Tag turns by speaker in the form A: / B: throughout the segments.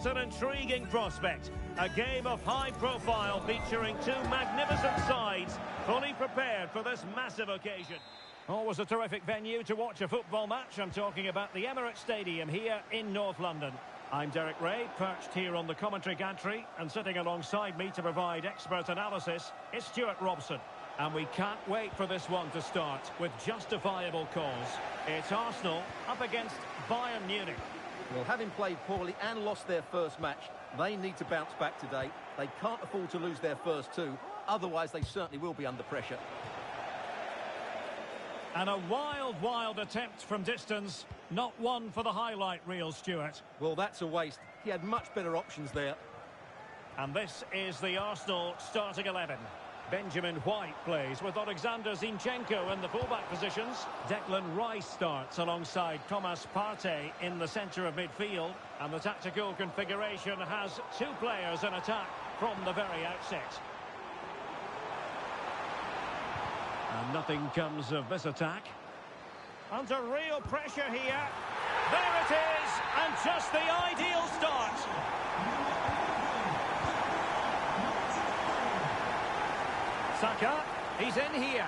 A: What an intriguing prospect. A game of high profile featuring two magnificent sides, fully prepared for this massive occasion. Always a terrific venue to watch a football match. I'm talking about the Emirates Stadium here in North London. I'm Derek Ray, perched here on the commentary gantry, and sitting alongside me to provide expert analysis is Stuart Robson. And we can't wait for this one to start with justifiable cause. It's Arsenal up against Bayern Munich.
B: Well, having played poorly and lost their first match, they need to bounce back today. They can't afford to lose their first two, otherwise they certainly will be under pressure.
A: And a wild attempt from distance. Not one for the highlight reel, Stuart.
B: Well, that's a waste. He had much better options there.
A: And this is the Arsenal starting 11. Benjamin White plays with Alexander Zinchenko in the fullback positions. Declan Rice starts alongside Thomas Partey in the centre of midfield. And the tactical configuration has two players in attack from the very outset. And nothing comes of this attack. Under real pressure here. There it is, and just the ideal start. Saka, he's in here.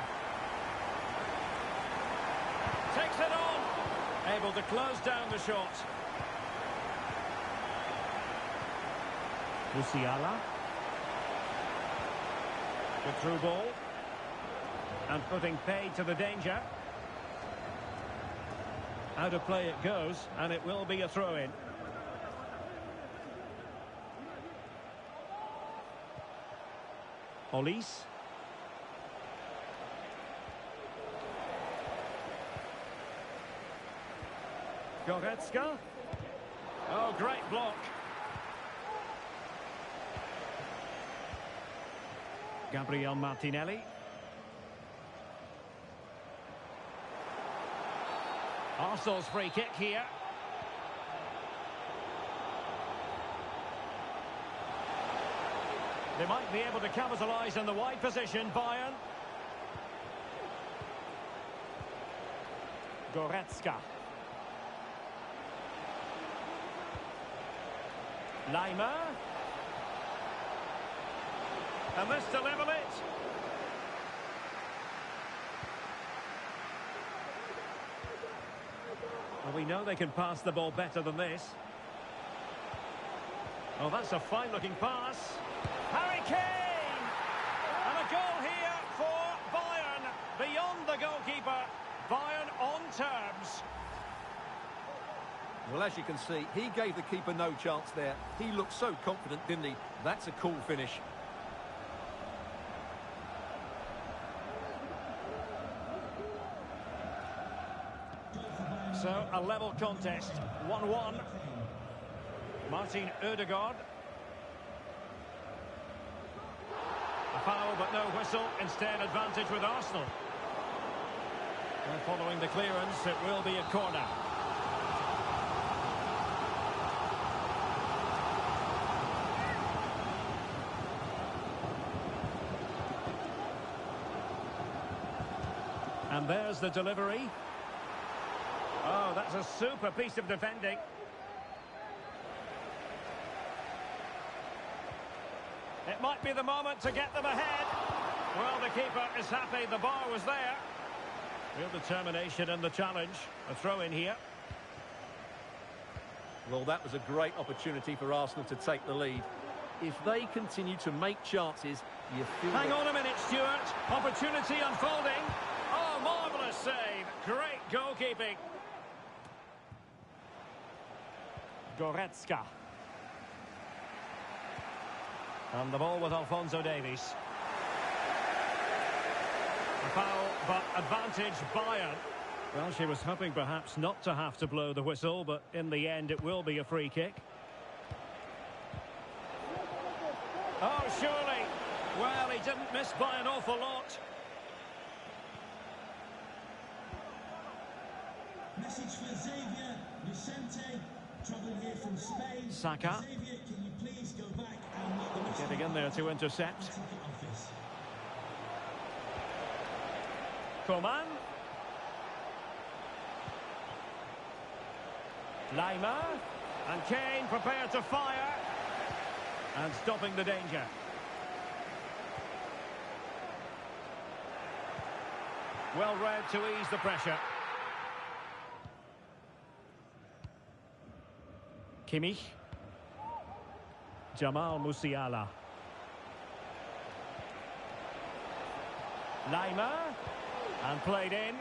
A: Takes it on. Able to close down the shot. Musiala. The through ball. And putting paid to the danger. Out of play it goes, and it will be a throw-in. Olise. Goretzka. Oh, great block. Gabriel Martinelli. Arsenal's free kick here. They might be able to capitalise in the wide position, Bayern. Goretzka. Laimer. And this to level it. Well, we know they can pass the ball better than this. Oh, that's a fine-looking pass. Harry Kane! And a goal here for Bayern. Beyond the goalkeeper. Bayern on terms.
B: Well, as you can see, he gave the keeper no chance there. He looked so confident, didn't he? That's a cool finish.
A: So, a level contest, 1-1. Martin Ødegaard. A foul, but no whistle. Instead, advantage with Arsenal. And following the clearance, it will be a corner. And there's the delivery. Oh, that's a super piece of defending. It might be the moment to get them ahead. Well, the keeper is happy the bar was there. Real determination in the challenge. A throw in here.
B: Well, that was a great opportunity for Arsenal to take the lead. If they continue to make chances, you feel...
A: Hang on a minute, Stuart. Opportunity unfolding. Oh, marvellous save. Great goalkeeping. Goretzka. And the ball with Alphonso Davies. A foul, but advantage Bayern. Well, she was hoping perhaps not to have to blow the whistle, but in the end it will be a free kick. Oh, surely. Well, he didn't miss by an awful lot.
C: Message for Xavier, Vicente, travelling here from Spain.
A: Saka.
C: Xavier, can you please go back and make the mistake?
A: Getting in there to intercept. Coman. Laimer. And Kane prepared to fire. And stopping the danger. Well read to ease the pressure. Kimmich. Jamal Musiala. Lima. And played in.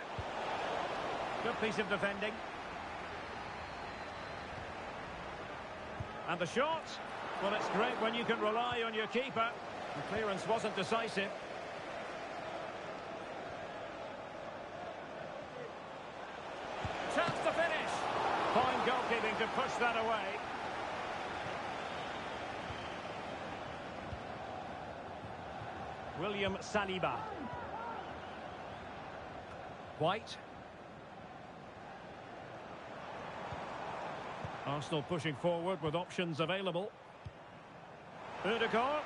A: Good piece of defending. And the shot. Well, it's great when you can rely on your keeper. The clearance wasn't decisive. Chance to finish. Fine goalkeeping to push that away. William Saliba. White. Arsenal pushing forward with options available. Ødegaard.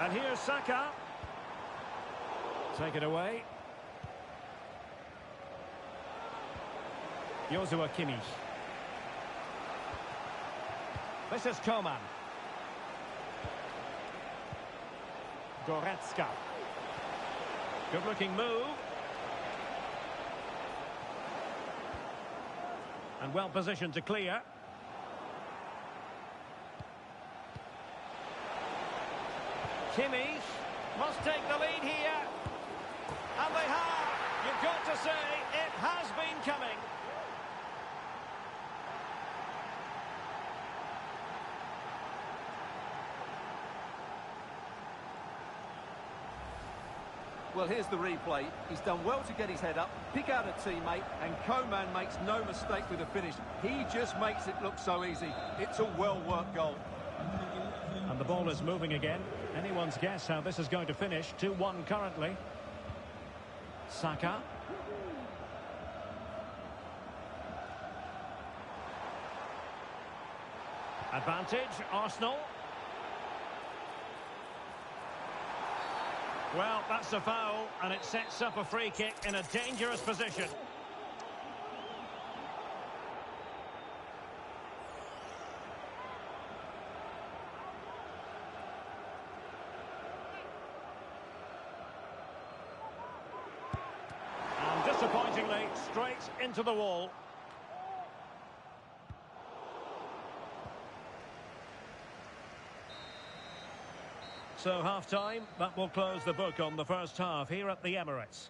A: And here's Saka. Take it away. Joshua Kimmich. This is Coman. Goretzka. Good-looking move. And well positioned to clear. Kimmich must take the lead here. And they have. You've got to say, it has been coming.
B: Well, here's the replay. He's done well to get his head up, pick out a teammate, and Coman makes no mistake with the finish. He just makes it look so easy. It's a well-worked goal.
A: And the ball is moving again. Anyone's guess how this is going to finish. 2-1 currently. Saka. Advantage, Arsenal. Well, that's a foul, and it sets up a free kick in a dangerous position. And disappointingly, straight into the wall. So half-time, that will close the book on the first half here at the Emirates.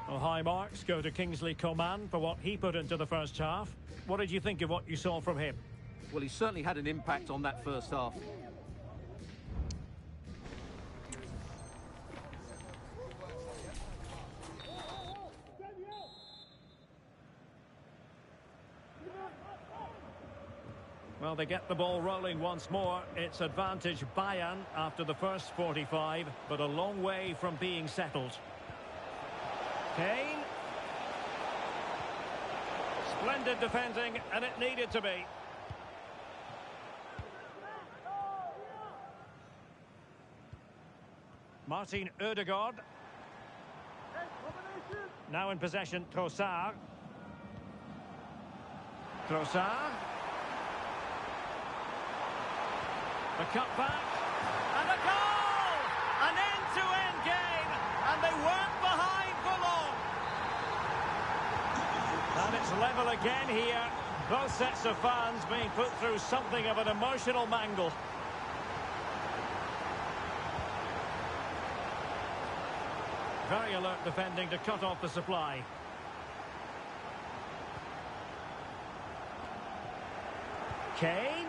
A: Well, high marks go to Kingsley Coman for what he put into the first half. What did you think of what you saw from him?
B: Well, he certainly had an impact on that first half.
A: Well, they get the ball rolling once more. It's advantage Bayern after the first 45, but a long way from being settled. Kane. Splendid defending, and it needed to be. Martin Ødegaard. Now in possession, Trossard. Trossard. The cutback, and a goal! An end-to-end game, and they weren't behind for long. And it's level again here. Both sets of fans being put through something of an emotional mangle. Very alert defending to cut off the supply. Kane.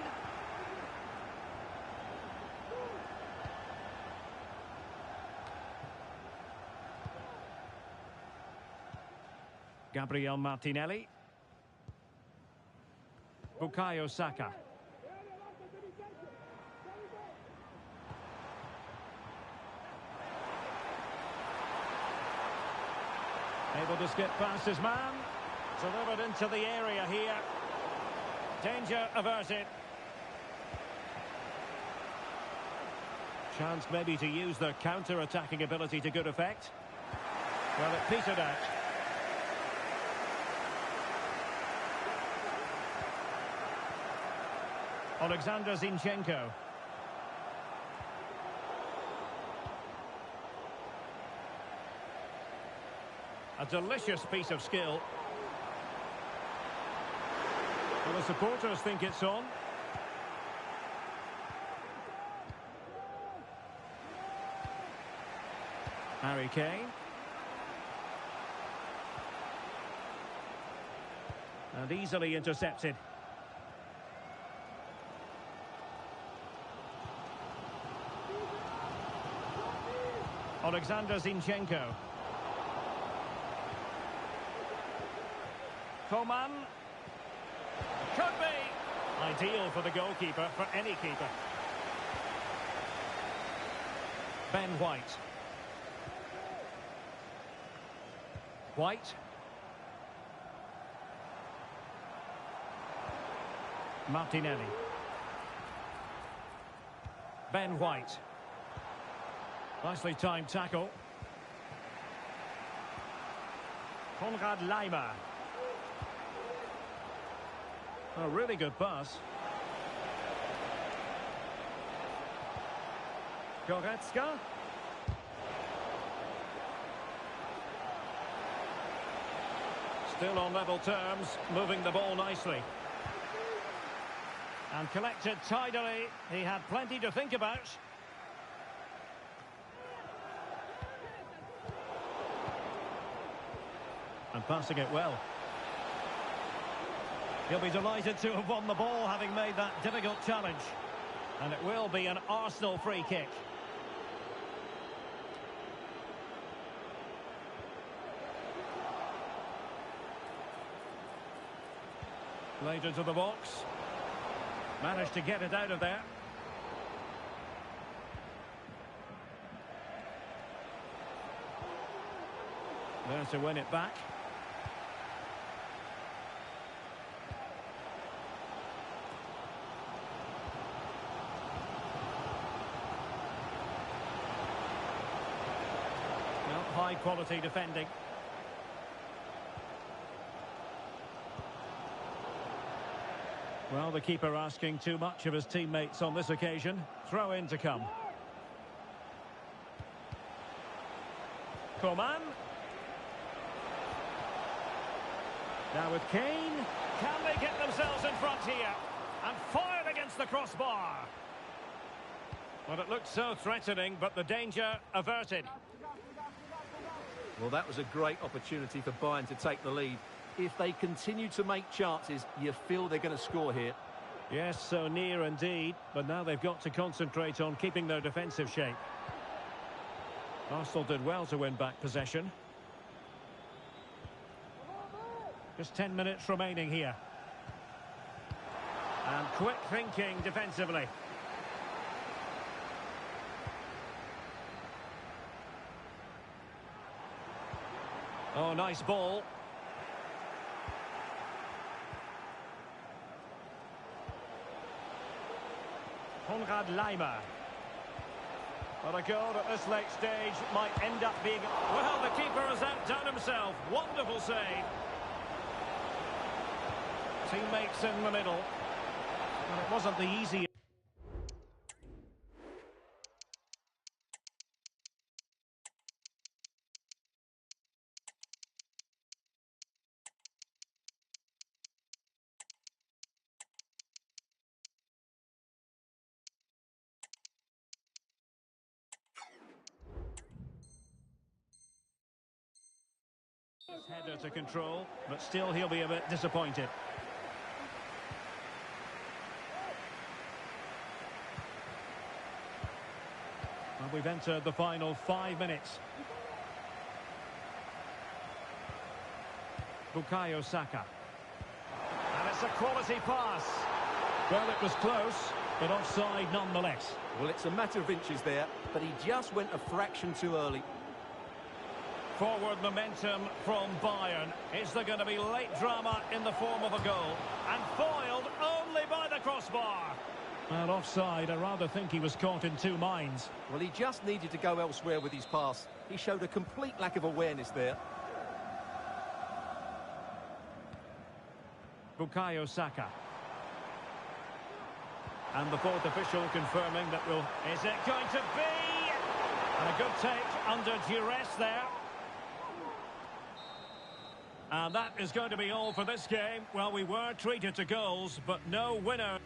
A: Gabriel Martinelli. Bukayo Saka. Able to skip past his man. Delivered into the area here. Danger averted. Chance maybe to use their counter-attacking ability to good effect. Well, it petered out. Alexander Zinchenko. A delicious piece of skill. Well, the supporters think it's on. Harry Kane. And easily intercepted. Alexander Zinchenko. Coman. Could be. Ideal for the goalkeeper, for any keeper. Ben White. White. Martinelli. Ben White. Nicely timed tackle. Konrad Laimer. A really good pass. Goretzka. Still on level terms, moving the ball nicely. And collected tidily. He had plenty to think about. And passing it well. He'll be delighted to have won the ball, having made that difficult challenge. And it will be an Arsenal free kick. Played into the box. Managed to get it out of there. There to win it back. Well, high quality defending. Well, the keeper asking too much of his teammates on this occasion. Throw in to come. Coman. Now with Kane. Can they get themselves in front here? And fired against the crossbar. Well, it looked so threatening, but the danger averted.
B: Well, that was a great opportunity for Bayern to take the lead. If they continue to make chances, you feel they're going to score here.
A: Yes, so near indeed, but now they've got to concentrate on keeping their defensive shape. Arsenal did well to win back possession. Just 10 minutes remaining here. And quick thinking defensively. Oh, nice ball. Konrad Laimer. But a goal at this late stage might end up being... Well, the keeper has outdone himself. Wonderful save. Teammates in the middle. And it wasn't the easiest. Header to control, but still he'll be a bit disappointed. Well, we've entered the final 5 minutes. Bukayo Saka. And it's a quality pass. Well, it was close, but offside nonetheless.
B: Well, it's a matter of inches there, but he just went a fraction too early.
A: Forward momentum from Bayern. Is there going to be late drama in the form of a goal? And foiled only by the crossbar. And offside, I rather think he was caught in two minds.
B: Well, he just needed to go elsewhere with his pass. He showed a complete lack of awareness there.
A: Bukayo Saka. And the fourth official confirming that will... Is it going to be? And a good take under duress there. And that is going to be all for this game. Well, we were treated to goals, but no winner.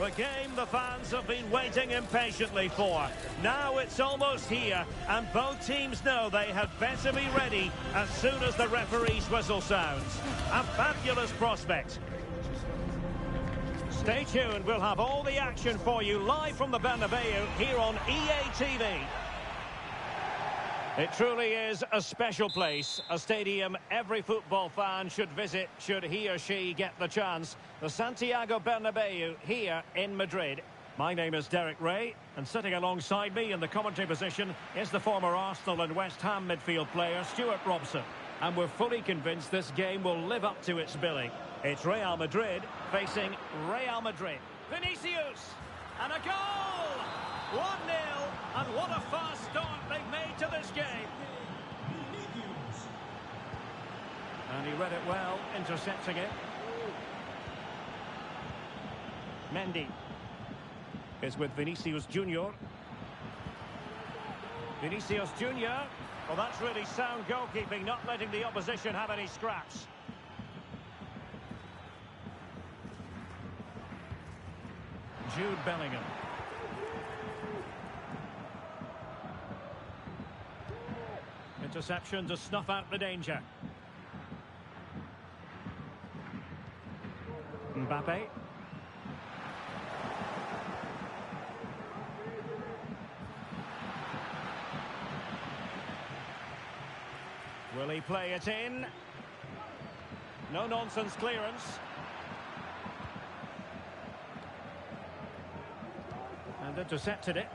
A: The game the fans have been waiting impatiently for. Now it's almost here, and both teams know they had better be ready as soon as the referee's whistle sounds. A fabulous prospect. Stay tuned, we'll have all the action for you live from the Bernabeu here on EA TV. It truly is a special place, a stadium every football fan should visit should he or she get the chance. The Santiago Bernabeu here in Madrid. My name is Derek Ray, and sitting alongside me in the commentary position is the former Arsenal and West Ham midfield player Stuart Robson. And we're fully convinced this game will live up to its billing. It's Real Madrid facing Real Madrid. Vinicius! And a goal! 1-0, and what a fast start they've made to this game. And he read it well, intercepting it. Mendy is with Vinicius Junior. Vinicius Junior. Well, that's really sound goalkeeping, not letting the opposition have any scraps. Jude Bellingham. Interception to snuff out the danger. Mbappe. Will he play it in? No nonsense clearance. And intercepted it.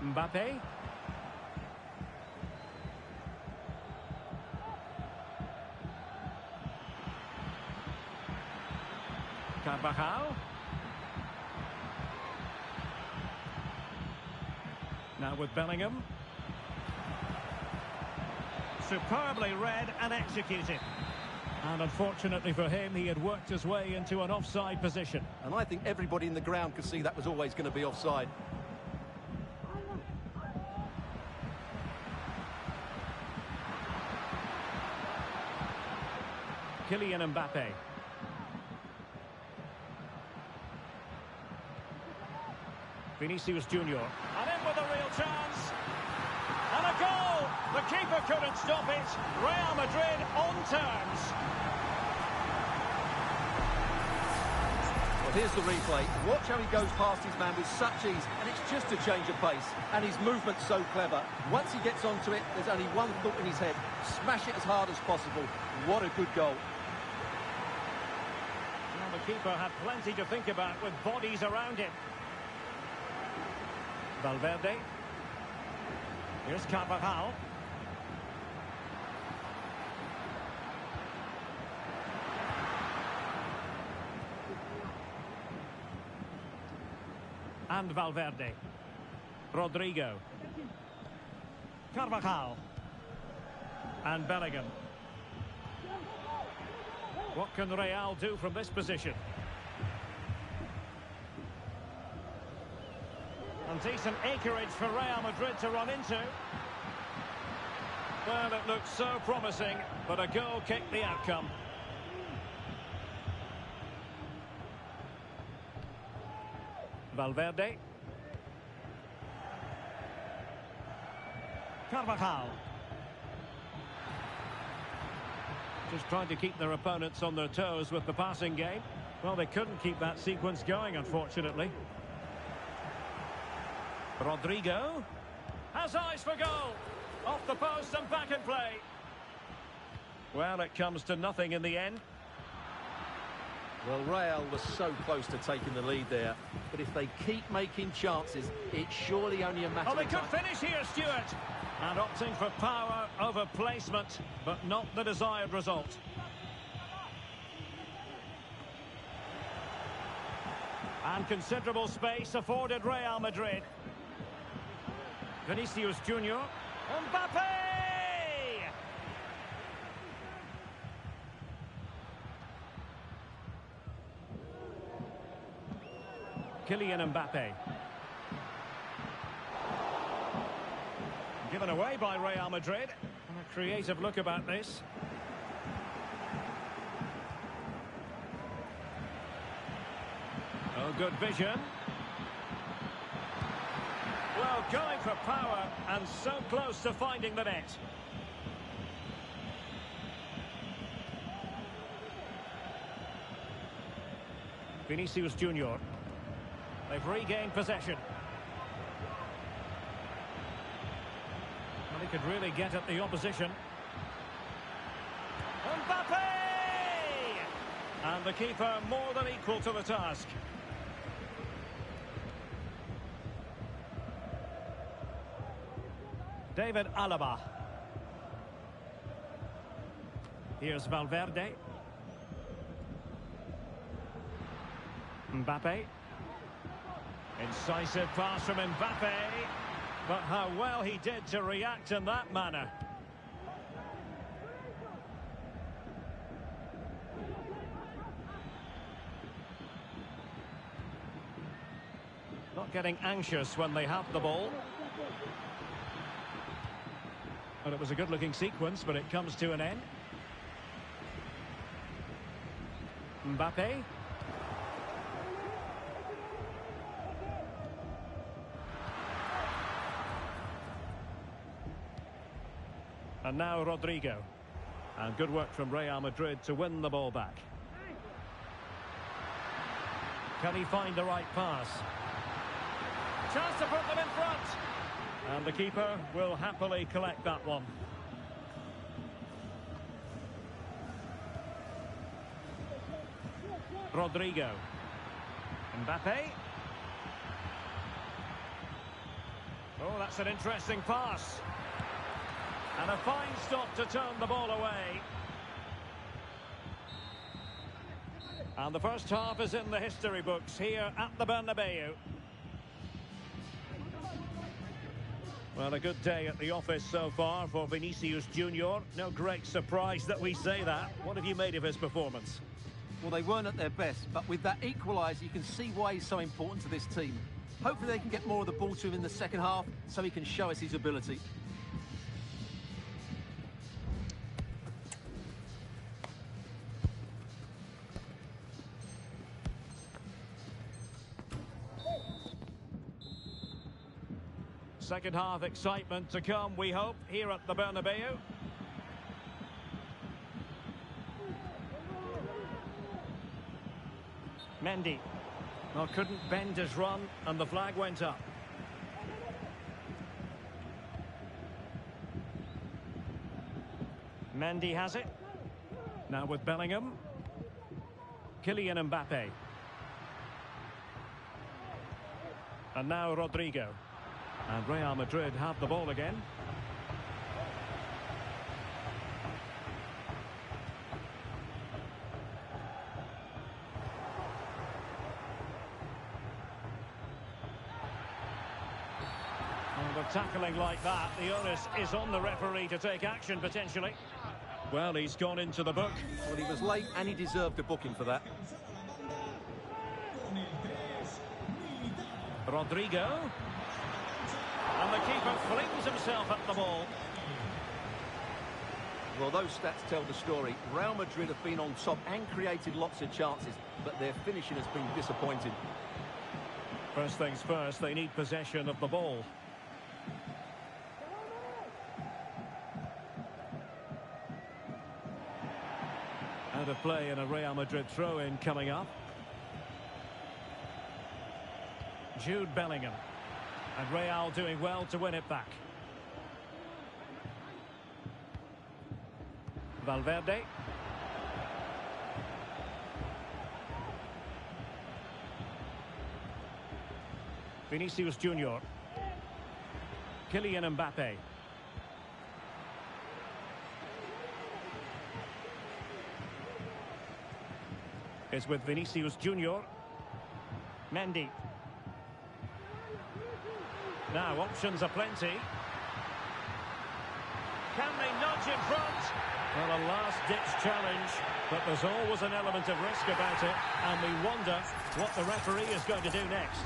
A: Mbappe. Carvajal. Now with Bellingham. Superbly read and executed. And unfortunately for him, he had worked his way into an offside position.
B: And I think everybody in the ground could see that was always going to be offside.
A: Kylian Mbappe. Vinicius Junior. And in with a real chance. And a goal! The keeper couldn't stop it. Real Madrid on terms.
B: Well, here's the replay. Watch how he goes past his man with such ease, and it's just a change of pace. And his movement's so clever. Once he gets onto it, there's only one thought in his head. Smash it as hard as possible. What a good goal.
A: Well, the keeper had plenty to think about with bodies around him. Valverde. Here's Carvajal. And Valverde. Rodrigo. Carvajal. And Bellingham. What can Real do from this position? And decent acreage for Real Madrid to run into. Well, it looked so promising, but a goal kicked the outcome. Valverde. Carvajal. Just trying to keep their opponents on their toes with the passing game. Well, they couldn't keep that sequence going, unfortunately. Rodrigo has eyes for goal. Off the post and back in play. Well, it comes to nothing in the end.
B: Well, Real was so close to taking the lead there. But if they keep making chances, it's surely only a matter of time.
A: Oh, they could finish here, Stuart. And opting for power over placement, but not the desired result. And considerable space afforded Real Madrid. Vinicius Junior. Mbappe! Kylian Mbappe. Given away by Real Madrid. And a creative look about this. Oh, good vision. Well, going for power and so close to finding the net. Vinicius Junior. They've regained possession. Well, he could really get at the opposition. Mbappe! And the keeper more than equal to the task. David Alaba. Here's Valverde. Mbappe. Incisive pass from Mbappe. But how well he did to react in that manner. Not getting anxious when they have the ball. Well, it was a good-looking sequence, but it comes to an end. Mbappe. And now Rodrigo. And good work from Real Madrid to win the ball back. Can he find the right pass? Chance to put them in front. And the keeper will happily collect that one. Rodrigo. Mbappe. Oh, that's an interesting pass. And a fine stop to turn the ball away. And the first half is in the history books here at the Bernabeu. Well, a good day at the office so far for Vinicius Junior. No great surprise that we say that. What have you made of his performance?
B: Well, they weren't at their best, but with that equaliser, you can see why he's so important to this team. Hopefully they can get more of the ball to him in the second half so he can show us his ability.
A: Second half excitement to come, we hope, here at the Bernabeu. Mendy. Well, couldn't bend his run, and the flag went up. Mendy has it. Now with Bellingham. Kylian Mbappe. And now Rodrigo. And Real Madrid have the ball again. And with tackling like that, the onus is on the referee to take action potentially. Well, he's gone into the book.
B: Well, he was late and he deserved a booking for that.
A: Rodrigo. And the keeper flings himself at the ball.
B: Well, those stats tell the story. Real Madrid have been on top and created lots of chances, but their finishing has been disappointing.
A: First things first, they need possession of the ball. Out of play and a Real Madrid throw-in coming up. Jude Bellingham. And Real doing well to win it back. Valverde. Vinicius Junior. Kylian Mbappe. Is with Vinicius Junior. Mendy. Now options are plenty. Can they nudge in front? Well, a last-ditch challenge, but there's always an element of risk about it, and we wonder what the referee is going to do next.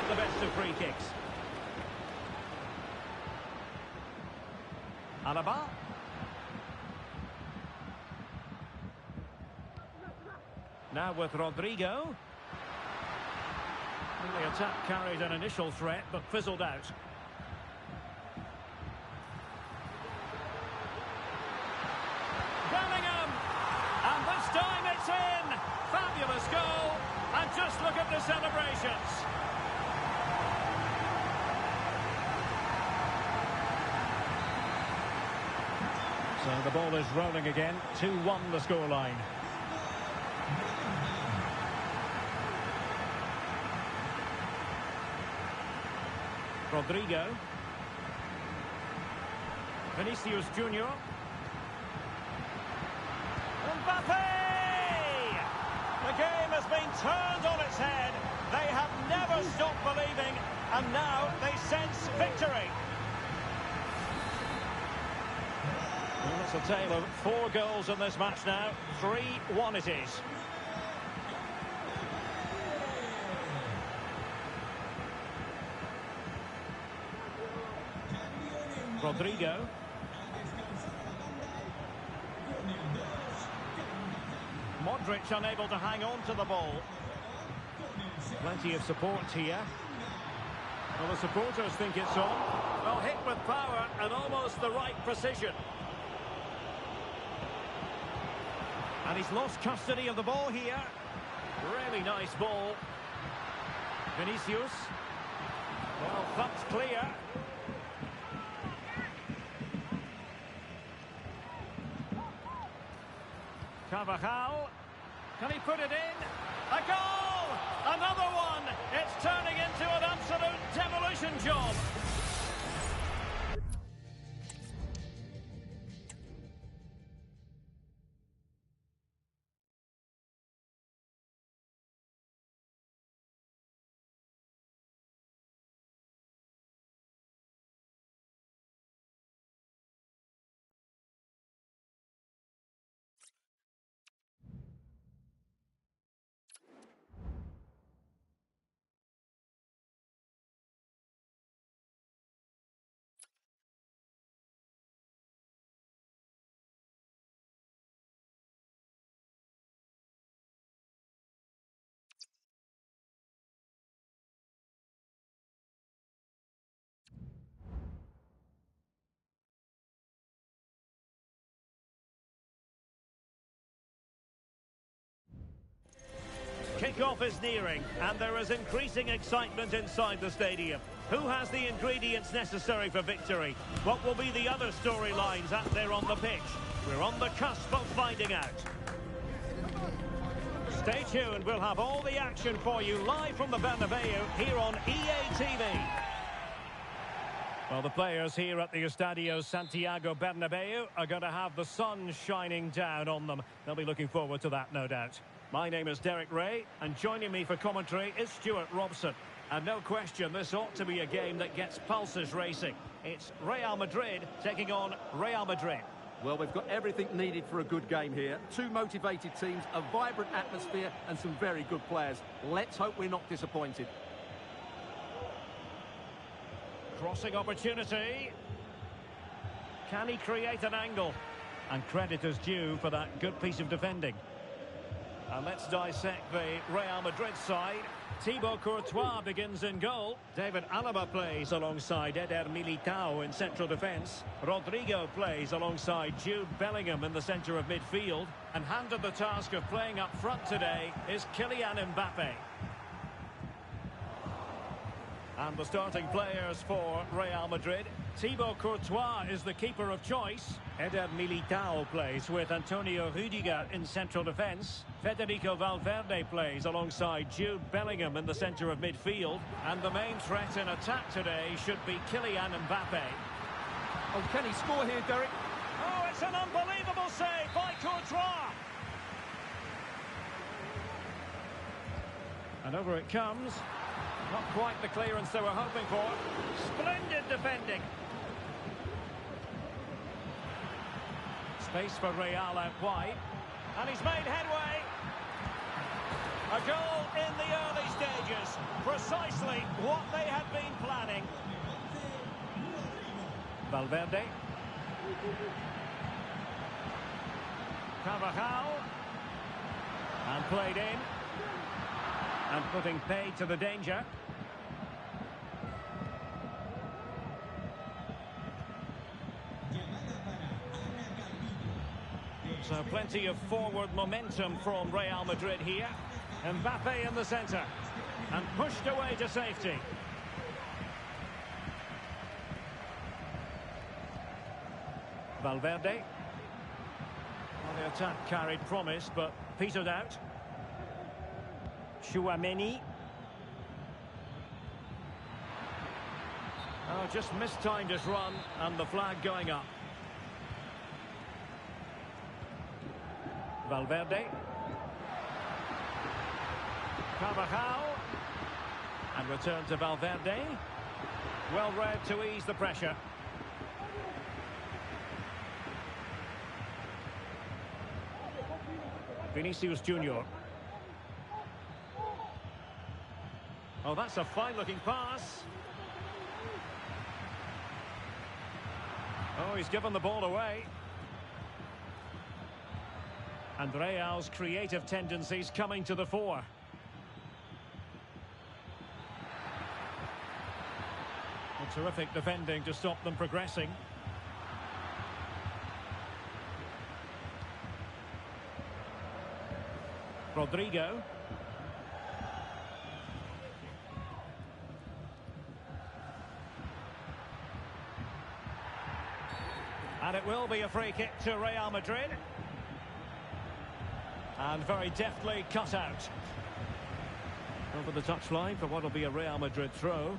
A: the best of free kicks. Alaba. Now with Rodrigo. The attack carried an initial threat, but fizzled out. Bellingham! And this time it's in! Fabulous goal! And just look at the celebrations! So the ball is rolling again. 2-1 the scoreline. Rodrigo. Vinicius Junior. Mbappe! The game has been turned on its head. They have never stopped believing, and now they sense victory. Well, it's a tale of 4 goals in this match now. 3-1 it is. Rodrigo. Modric unable to hang on to the ball. Plenty of support here. Well, the supporters think it's on. Well, hit with power and almost the right precision. And he's lost custody of the ball here. Really nice ball. Vinicius. Well, thumped clear. Carvajal. Can he put it in? A goal! Another one! It's turning into an absolute demolition job. Kick-off is nearing, and there is increasing excitement inside the stadium. Who has the ingredients necessary for victory? What will be the other storylines out there on the pitch? We're on the cusp of finding out. Stay tuned, we'll have all the action for you live from the Bernabeu here on EA TV. Well, the players here at the Estadio Santiago Bernabeu are going to have the sun shining down on them. They'll be looking forward to that, no doubt. My name is Derek Ray, and joining me for commentary is Stuart Robson. And no question, this ought to be a game that gets pulses racing. It's Real Madrid taking on Real Madrid.
B: Well, we've got everything needed for a good game here. 2 motivated teams, a vibrant atmosphere, and some very good players. Let's hope we're not disappointed.
A: Crossing opportunity. Can he create an angle? And credit is due for that good piece of defending. And let's dissect the Real Madrid side. Thibaut Courtois begins in goal. David Alaba plays alongside Eder Militao in central defence. Rodrigo plays alongside Jude Bellingham in the centre of midfield. And handed the task of playing up front today is Kylian Mbappe. And the starting players for Real Madrid. Thibaut Courtois is the keeper of choice. Eder Militao plays with Antonio Rudiger in central defence. Federico Valverde plays alongside Jude Bellingham in the centre of midfield. And the main threat in attack today should be Kylian Mbappe.
B: Oh, can he score here, Derek?
A: Oh, it's an unbelievable save by Courtois. And over it comes. Not quite the clearance they were hoping for. Splendid defending. Space for Real out wide. And he's made headway. A goal in the early stages. Precisely what they had been planning. Valverde. Carvajal. And played in. And putting paid to the danger. So plenty of forward momentum from Real Madrid here. Mbappe in the centre. And pushed away to safety. Valverde. Well, the attack carried promise, but petered out. Tchouaméni. Oh, just mistimed his run, and the flag going up. Valverde. Carvajal. And return to Valverde. Well read to ease the pressure. Vinicius Junior. Oh, that's a fine-looking pass. Oh, he's given the ball away. And Real's creative tendencies coming to the fore. A terrific defending to stop them progressing. Rodrigo. And it will be a free kick to Real Madrid. And very deftly cut out. Over the touchline for what will be a Real Madrid throw.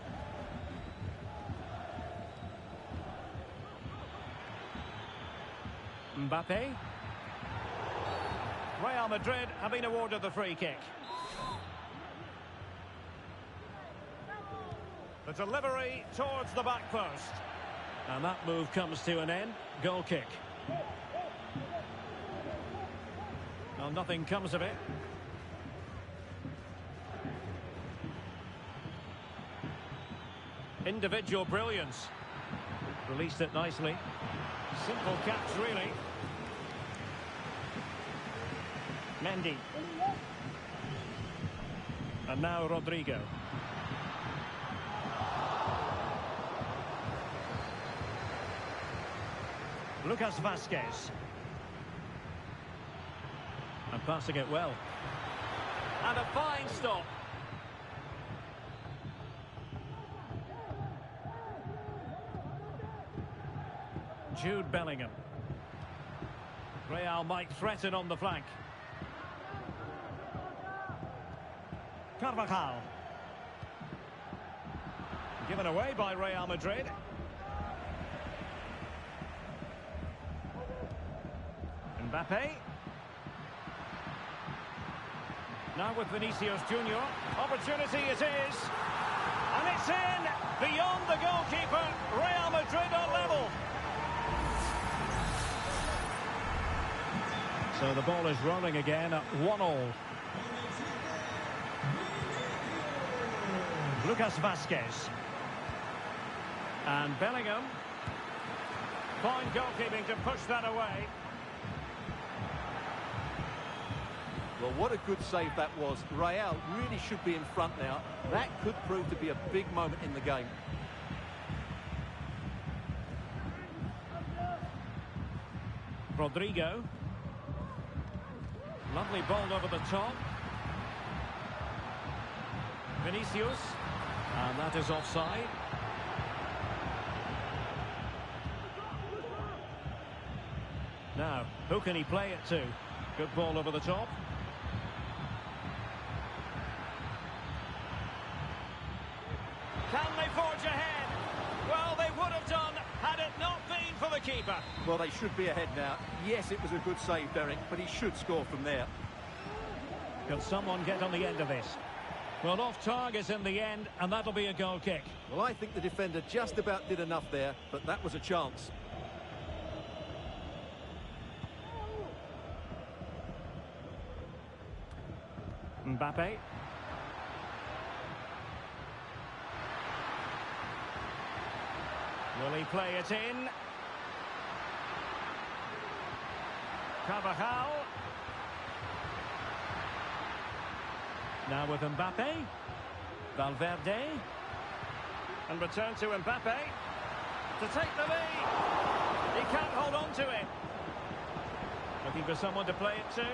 A: Mbappe. Real Madrid have been awarded the free kick. The delivery towards the back post. And that move comes to an end. Goal kick. Well, nothing comes of it. Individual brilliance. Released it nicely. Simple catch, really. Mendy. And now Rodrigo. Lucas Vazquez. And passing it well. And a fine stop. Jude Bellingham. Real might threaten on the flank. Carvajal. Given away by Real Madrid. Mbappe. Now with Vinicius Junior. Opportunity it is. And it's in. Beyond the goalkeeper. Real Madrid are level. So the ball is rolling again at 1-1. Lucas Vazquez. And Bellingham. Fine goalkeeping to push that away.
B: Well, what a good save that was. Real really should be in front now. That could prove to be a big moment in the game.
A: Rodrigo. Lovely ball over the top. Vinicius. And that is offside. Now, who can he play it to? Good ball over the top. Can they forge ahead? Well, they would have done had it not been for the keeper.
B: Well, they should be ahead now. Yes, it was a good save, Derek, but he should score from there.
A: Can someone get on the end of this? Well, off target in the end, and that'll be a goal kick.
B: Well, I think the defender just about did enough there, but that was a chance.
A: Mbappe. they play it in. Carvajal. Now with Mbappe. Valverde. And return to Mbappe. To take the lead. He can't hold on to it. Looking for someone to play it to.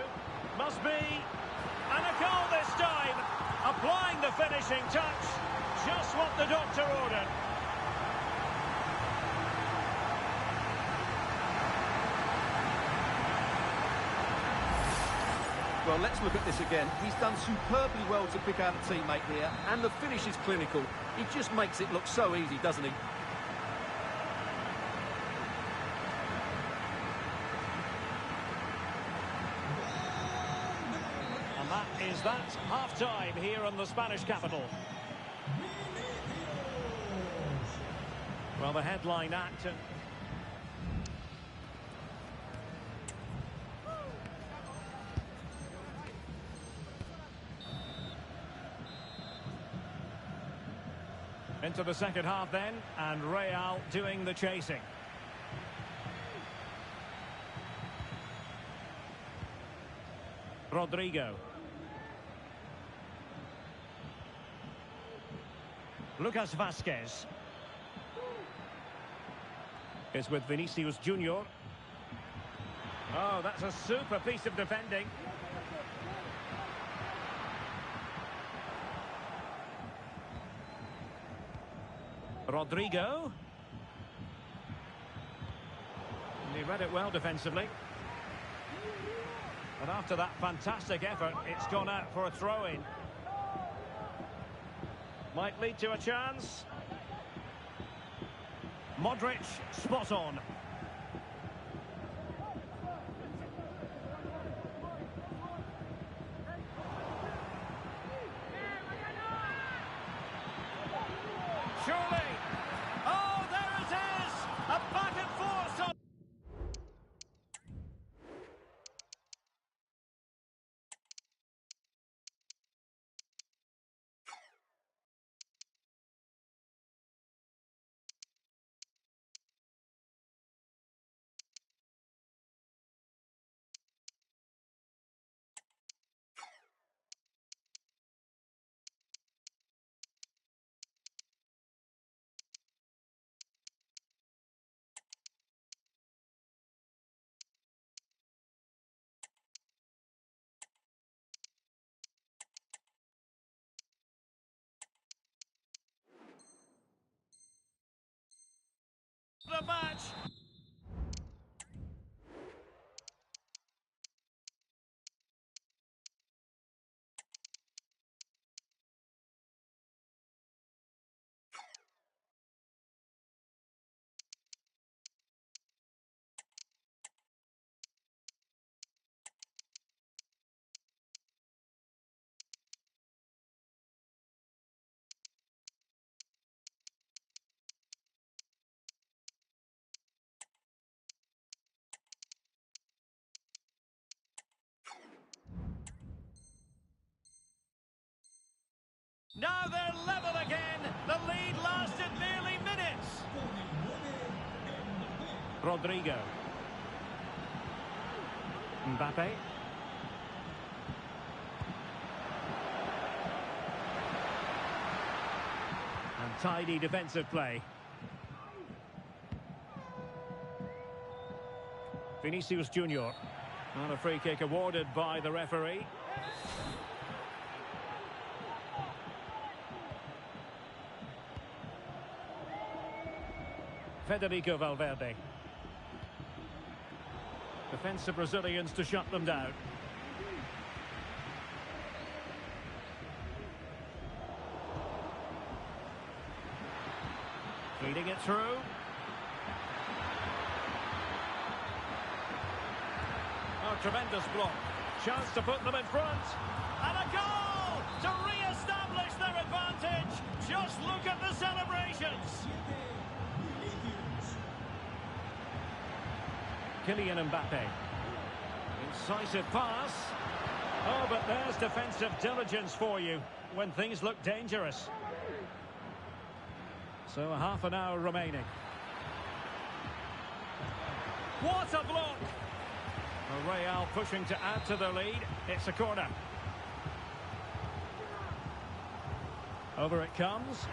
A: Must be. And a goal this time. Applying the finishing touch. Just what the doctor ordered.
B: Well, let's look at this again. He's done superbly well to pick out a teammate here, and the finish is clinical. He just makes it look so easy, doesn't he?
A: And that is half-time here in the Spanish capital. Well, the headline act... Into the second half then, and Real doing the chasing. Rodrigo. Lucas Vázquez. It's with Vinicius Junior. Oh, that's a super piece of defending. Rodrigo. And he read it well defensively. And after that fantastic effort, it's gone out for a throw-in. Might lead to a chance. Modric, spot on. Surely. Oh, there it is! A back and forth. The match. Now they're level again. The lead lasted nearly minutes. Rodrigo. Mbappe. And tidy defensive play. Vinicius Junior. And a free kick awarded by the referee. Federico Valverde. Defensive Brazilians to shut them down. Feeding it through. Oh, tremendous block. Chance to put them in front. And a goal to re-establish their advantage. Just look at the celebrations. Kylian Mbappe. Incisive pass. Oh, but there's defensive diligence for you when things look dangerous. So a half an hour remaining. What a block! Real pushing to add to their lead. It's a corner. Over it comes.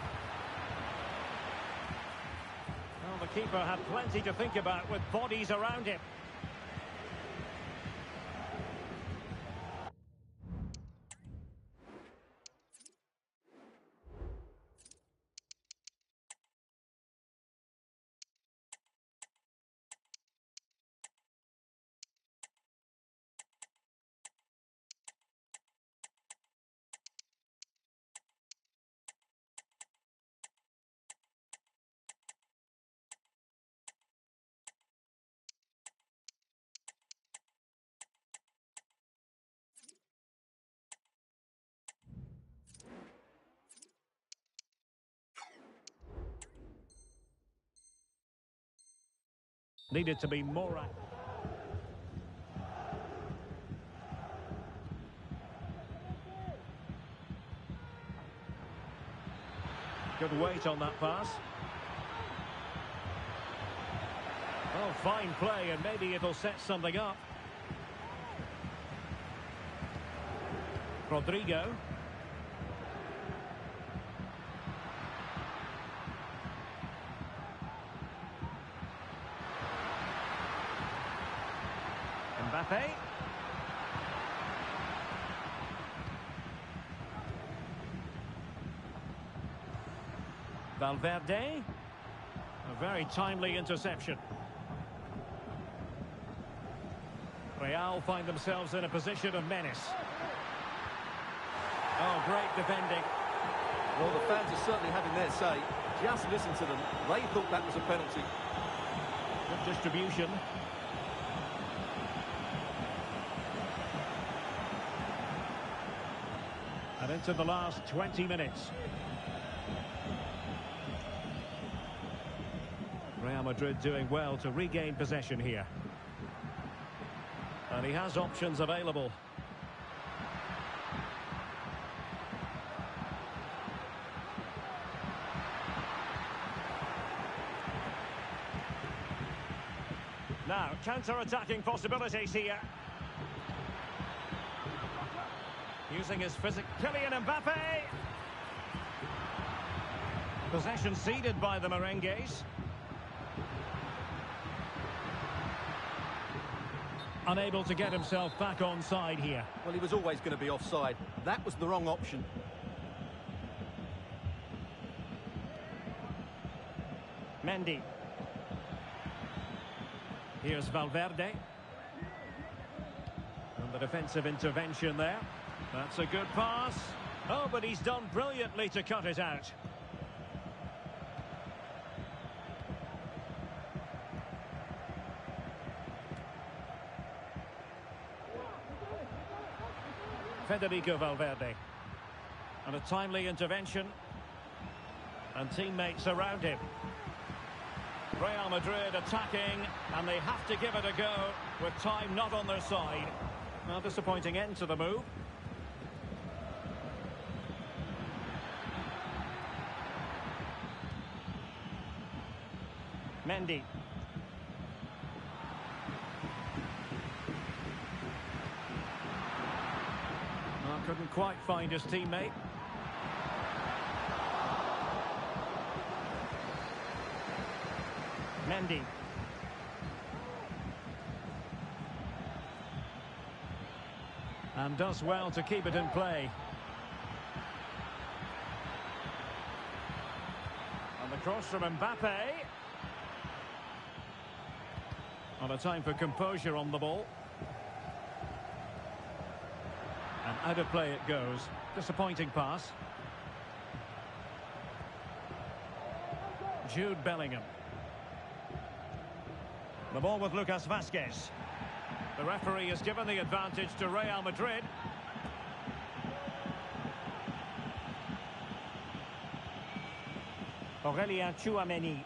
A: Well, the keeper had plenty to think about with bodies around him. Needed to be more active. Good weight on that pass. Oh, fine play, and maybe it'll set something up. Rodrigo. Mbappe. Valverde. A very timely interception. Real find themselves in a position of menace. Oh, great defending.
B: Well, the fans are certainly having their say. Just listen to them. They thought that was a penalty.
A: Good distribution. And into the last 20 minutes. Real Madrid doing well to regain possession here. And he has options available. Now, counter-attacking possibilities here. Using his physique, Kylian Mbappe. Possession ceded by the Merengues. Unable to get himself back onside here.
B: Well, he was always going to be offside. That was the wrong option.
A: Mendy. Here's Valverde. And the defensive intervention there. That's a good pass. Oh, but he's done brilliantly to cut it out. Federico Valverde. And a timely intervention. And teammates around him. Real Madrid attacking, and they have to give it a go with time not on their side. Well, disappointing end to the move. Mendy. Well, couldn't quite find his teammate. Mendy. And does well to keep it in play. And the cross from Mbappe. On a time for composure on the ball. And out of play it goes. Disappointing pass. Jude Bellingham. The ball with Lucas Vazquez. The referee has given the advantage to Real Madrid. Aurelien Tchouameni.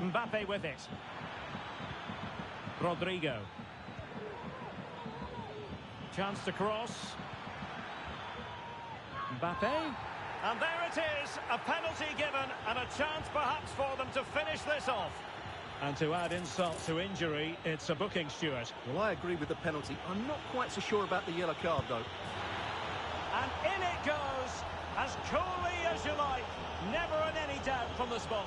A: Mbappe with it. Rodrigo. Chance to cross. Mbappe. And there it is, a penalty given and a chance perhaps for them to finish this off. And to add insult to injury, it's a booking, Stuart.
B: Well, I agree with the penalty. I'm not quite so sure about the yellow card, though.
A: And in it goes, as coolly as you like. Never in any doubt from the spot.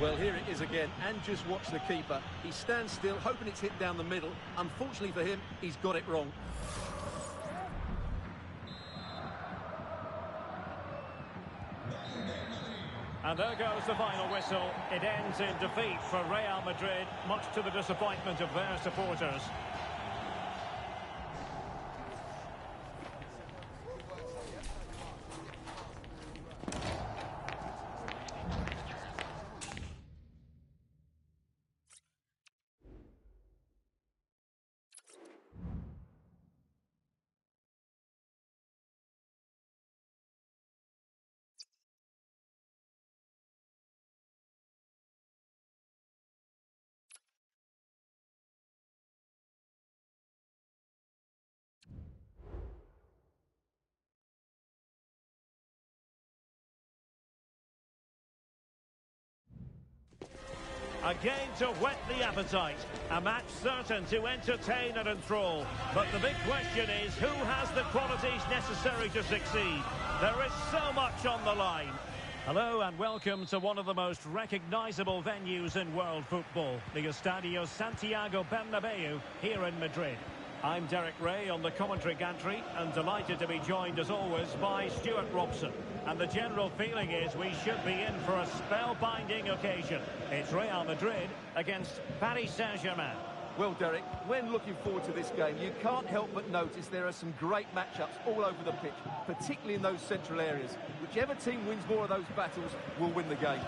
B: Well, here it is again, and just watch the keeper. He stands still, hoping it's hit down the middle. Unfortunately for him, he's got it wrong.
A: And there goes the final whistle. It ends in defeat for Real Madrid, much to the disappointment of their supporters. A game to whet the appetite. A match certain to entertain and enthrall. But the big question is, who has the qualities necessary to succeed? There is so much on the line. Hello and welcome to one of the most recognisable venues in world football, the Estadio Santiago Bernabeu here in Madrid. I'm Derek Ray on the commentary gantry and delighted to be joined as always by Stuart Robson. And the general feeling is we should be in for a spellbinding occasion. It's Real Madrid against Paris Saint-Germain.
B: Well, Derek, when looking forward to this game, you can't help but notice there are some great matchups all over the pitch, particularly in those central areas. Whichever team wins more of those battles will win the game.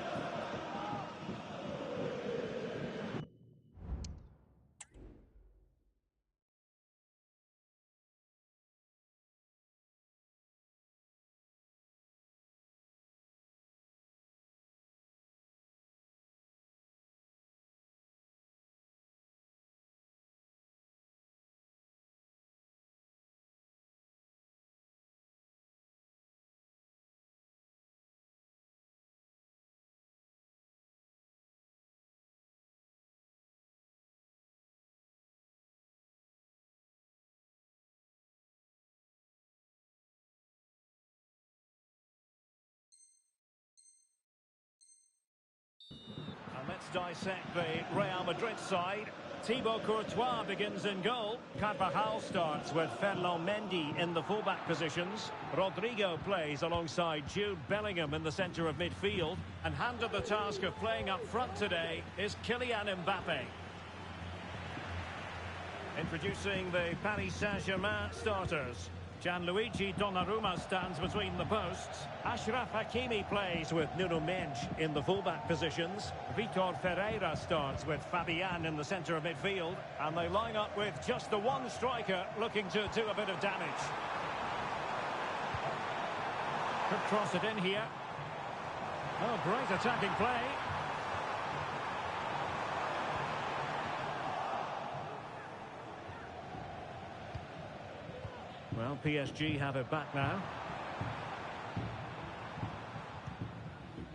A: And let's dissect the Real Madrid side. Thibaut Courtois begins in goal. Carvajal starts with Ferland Mendy in the fullback positions. Rodrigo plays alongside Jude Bellingham in the centre of midfield. And handed the task of playing up front today is Kylian Mbappe. Introducing the Paris Saint-Germain starters. Gianluigi Donnarumma stands between the posts. Achraf Hakimi plays with Nuno Mendes in the fullback positions. Vitor Ferreira starts with Fabian in the centre of midfield. And they line up with just the one striker looking to do a bit of damage. Could cross it in here. Oh, great attacking play. Well, PSG have it back now.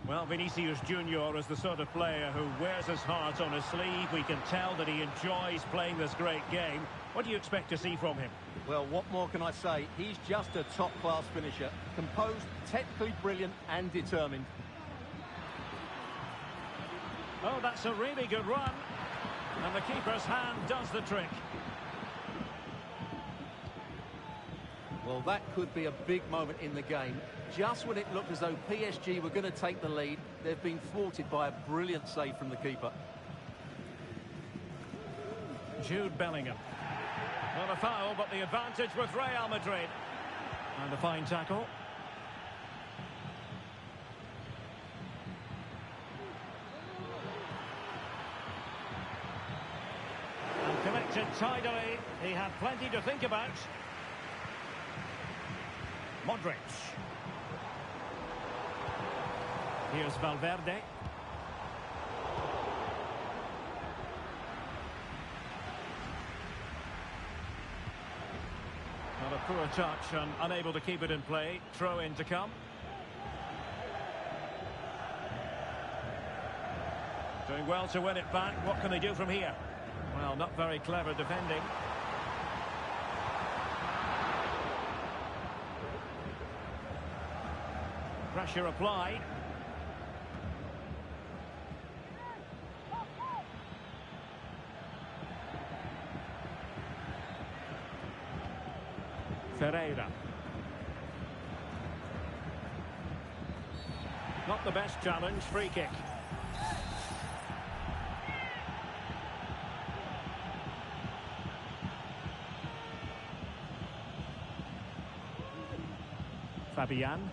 A: Well, Vinicius Junior is the sort of player who wears his heart on his sleeve. We can tell that he enjoys playing this great game. What do you expect to see from him?
B: Well, what more can I say? He's just a top-class finisher. Composed, technically brilliant and determined.
A: Oh, that's a really good run. And the keeper's hand does the trick.
B: Well, that could be a big moment in the game. Just when it looked as though PSG were going to take the lead, they've been thwarted by a brilliant save from the keeper.
A: Jude Bellingham. Not a foul, but the advantage with Real Madrid. And a fine tackle. And collected tidily. He had plenty to think about. Modric. Here's Valverde. poor touch and unable to keep it in play. Throw in to come. Doing well to win it back. What can they do from here? Well, not very clever defending. Pressure applied. Ferreira. Not the best challenge, free kick. Fabian.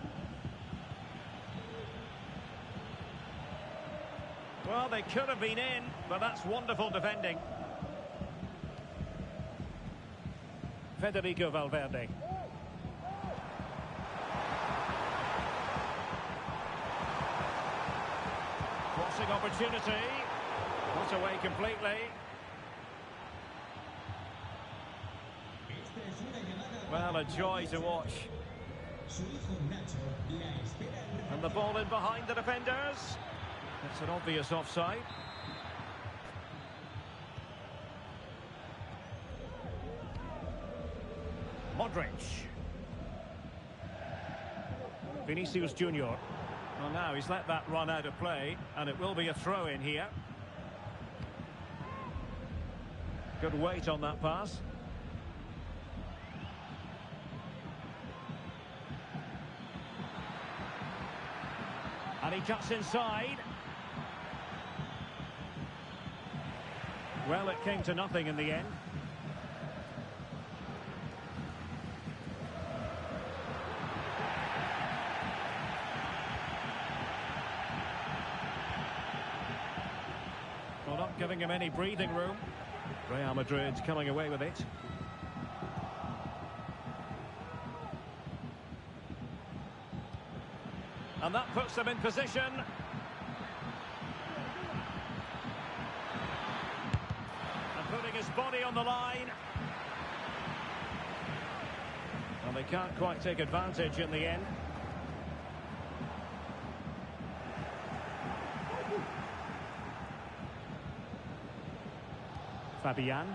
A: Well, they could have been in, but that's wonderful defending. Federico Valverde. Crossing opportunity. Put away completely. Well, a joy to watch. And the ball in behind the defenders. It's an obvious offside. Modric. Vinicius Junior. Well, now he's let that run out of play, and it will be a throw-in here. Good weight on that pass. And he cuts inside. Well, it came to nothing in the end. Well, not giving him any breathing room. Real Madrid coming away with it. And that puts them in position. And putting his body on the line. And they can't quite take advantage in the end. Fabian.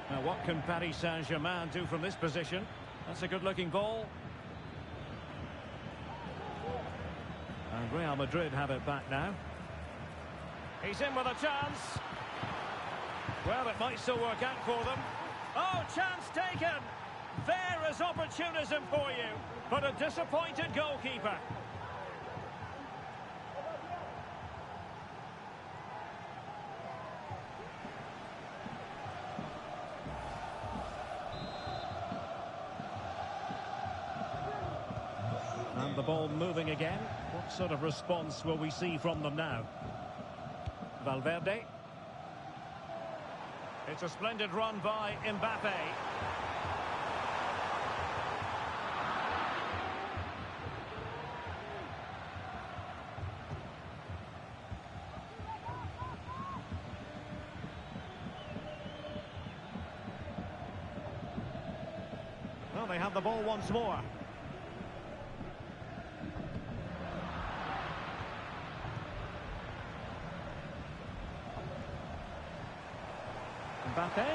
A: Now what can Paris Saint-Germain do from this position? That's a good-looking ball. And Real Madrid have it back now. He's in with a chance. Well, it might still work out for them. Oh, chance taken. There is opportunism for you. But a disappointed goalkeeper. And the ball moving again. What sort of response will we see from them now? Valverde. It's a splendid run by Mbappe. Well, they have the ball once more. Mbappe.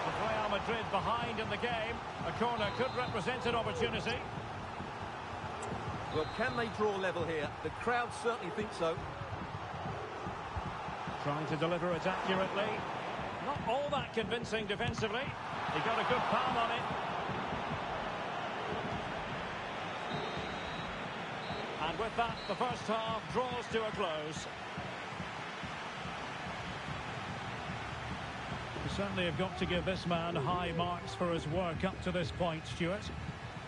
A: With Real Madrid behind in the game, a corner could represent an opportunity.
B: Well, can they draw level here? The crowd certainly think so.
A: Trying to deliver it accurately. Not all that convincing defensively. He got a good palm on it. And with that, the first half draws to a close. We certainly have got to give this man high marks for his work up to this point, Stuart.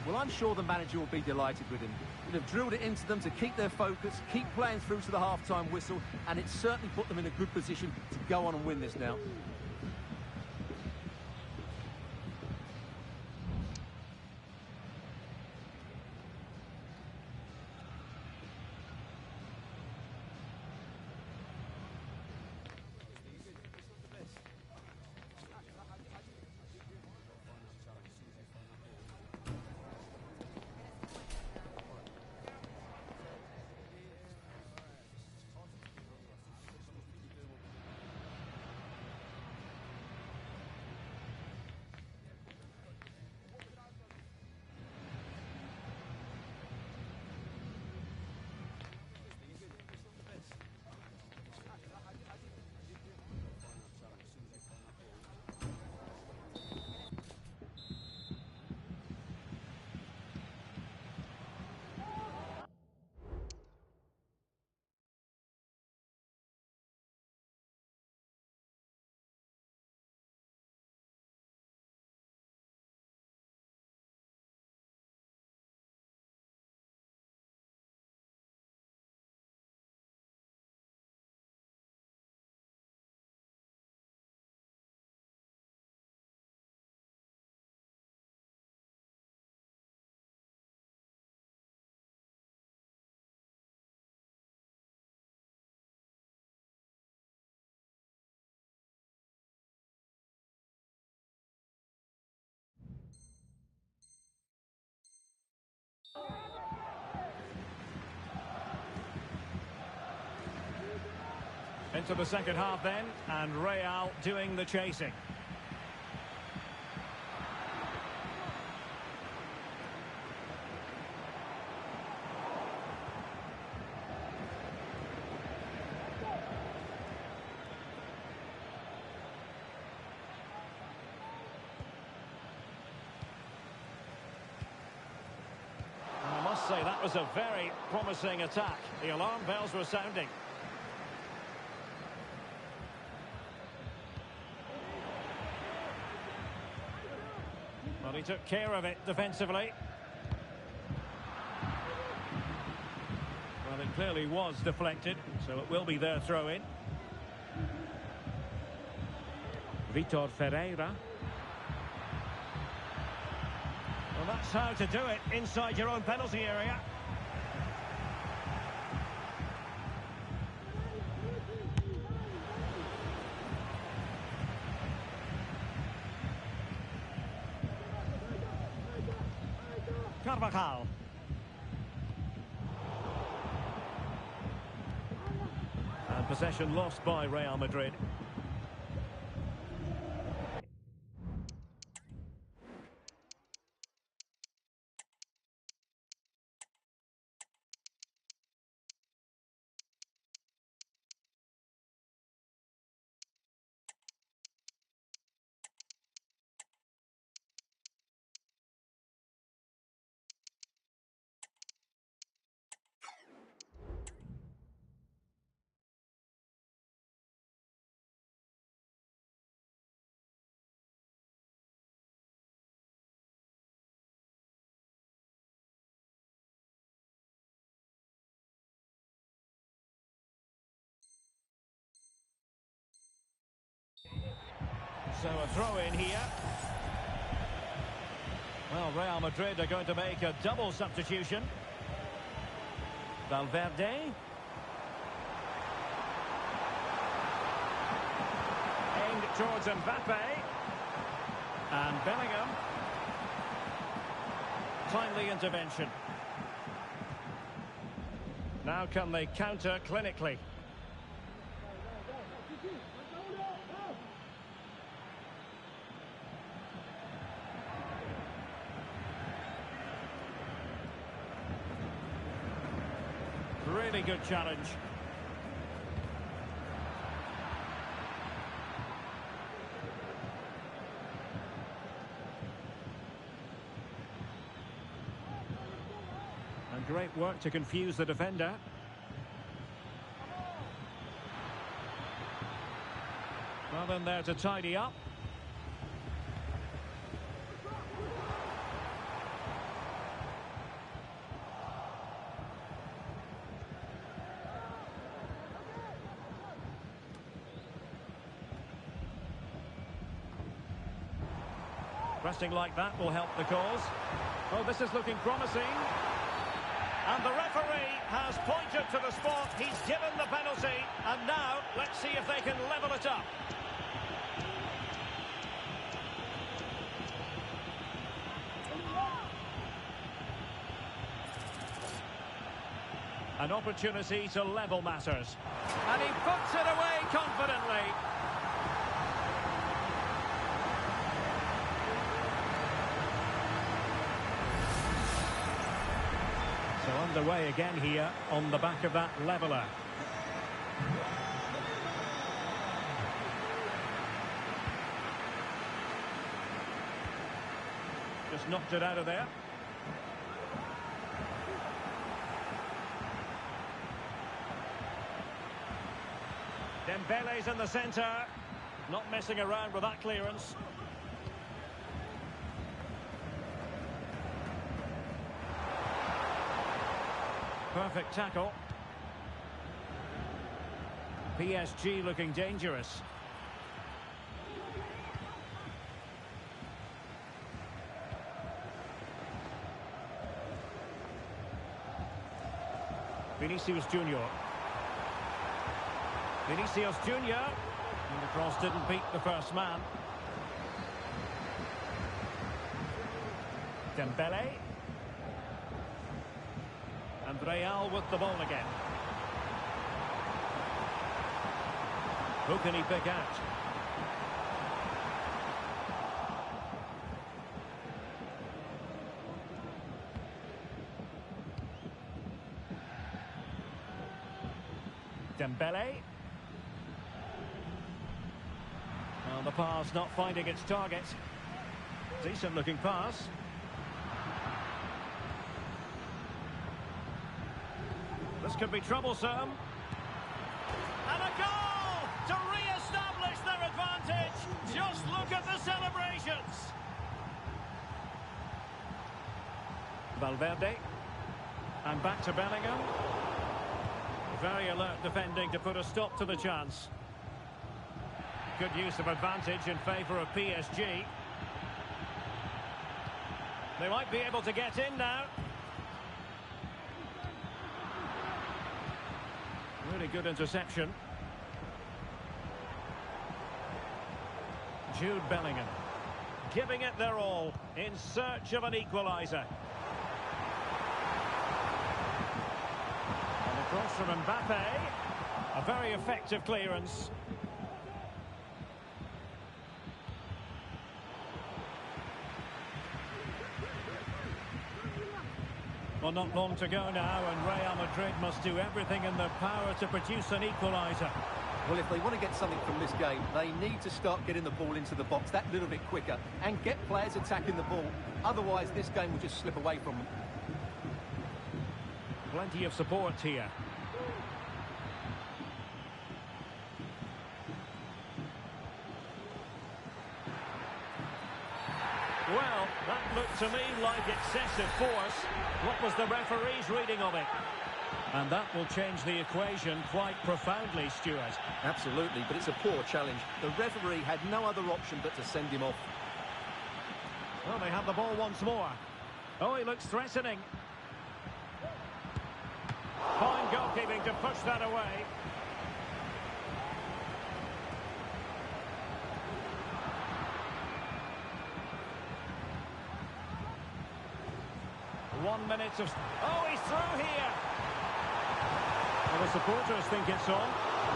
B: Well, I'm sure the manager will be delighted with him. He'd have drilled it into them to keep their focus, keep playing through to the half-time whistle, and it's certainly put them in a good position to go on and win this now.
A: Into the second half then, and Real doing the chasing. I must say that was a very promising attack. The alarm bells were sounding. Well, he took care of it defensively. Well, it clearly was deflected, so it will be their throw-in. Vitor Ferreira. Well, that's how to do it inside your own penalty area. Carvajal. And possession lost by Real Madrid. So a throw-in here. Well, Real Madrid are going to make a double substitution. Valverde. Aimed towards Mbappe. And Bellingham. Timely intervention. Now can they counter clinically? Really good challenge. And great work to confuse the defender. Well, then there to tidy up. Pressing like that will help the cause. Well, this is looking promising. And the referee has pointed to the spot. He's given the penalty. And now, let's see if they can level it up. An opportunity to level matters. And he puts it away confidently. So underway again here on the back of that leveller. Just knocked it out of there. Dembele's in the centre. Not messing around with that clearance. Perfect tackle. PSG looking dangerous. Vinicius Junior. Vinicius Junior. And the cross didn't beat the first man. Dembele. And Real with the ball again. Who can he pick out? Dembele. Well, the pass not finding its target. Decent looking pass. This could be troublesome. And a goal to re-establish their advantage. Just look at the celebrations. Valverde. And back to Bellingham. Very alert defending to put a stop to the chance. Good use of advantage in favour of PSG. They might be able to get in now. Really good interception. Jude Bellingham giving it their all in search of an equaliser. And across from Mbappe. A very effective clearance. Well, not long to go now, and Real Madrid must do everything in their power to produce an equaliser.
B: Well, if they want to get something from this game, they need to start getting the ball into the box that little bit quicker and get players attacking the ball. Otherwise, this game will just slip away from them.
A: Plenty of support here. Well, that looked to me like excessive force. What was the referee's reading of it? And that will change the equation quite profoundly, Stuart.
B: Absolutely, but it's a poor challenge. The referee had no other option but to send him off.
A: Well, they have the ball once more. Oh, he looks threatening. Fine goalkeeping to push that away. .1 minute of... Oh, he's through here! Well, the supporters think it's on.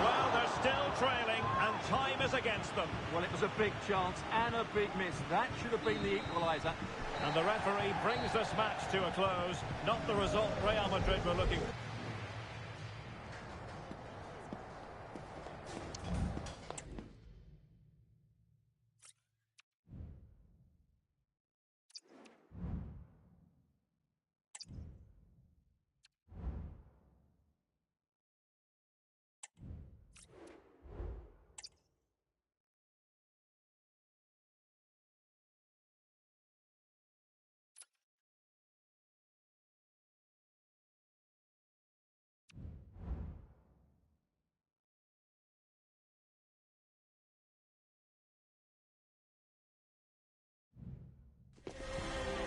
A: Well, they're still trailing, and time is against them.
B: Well, it was a big chance and a big miss. That should have been the equaliser.
A: And the referee brings this match to a close. Not the result Real Madrid were looking for.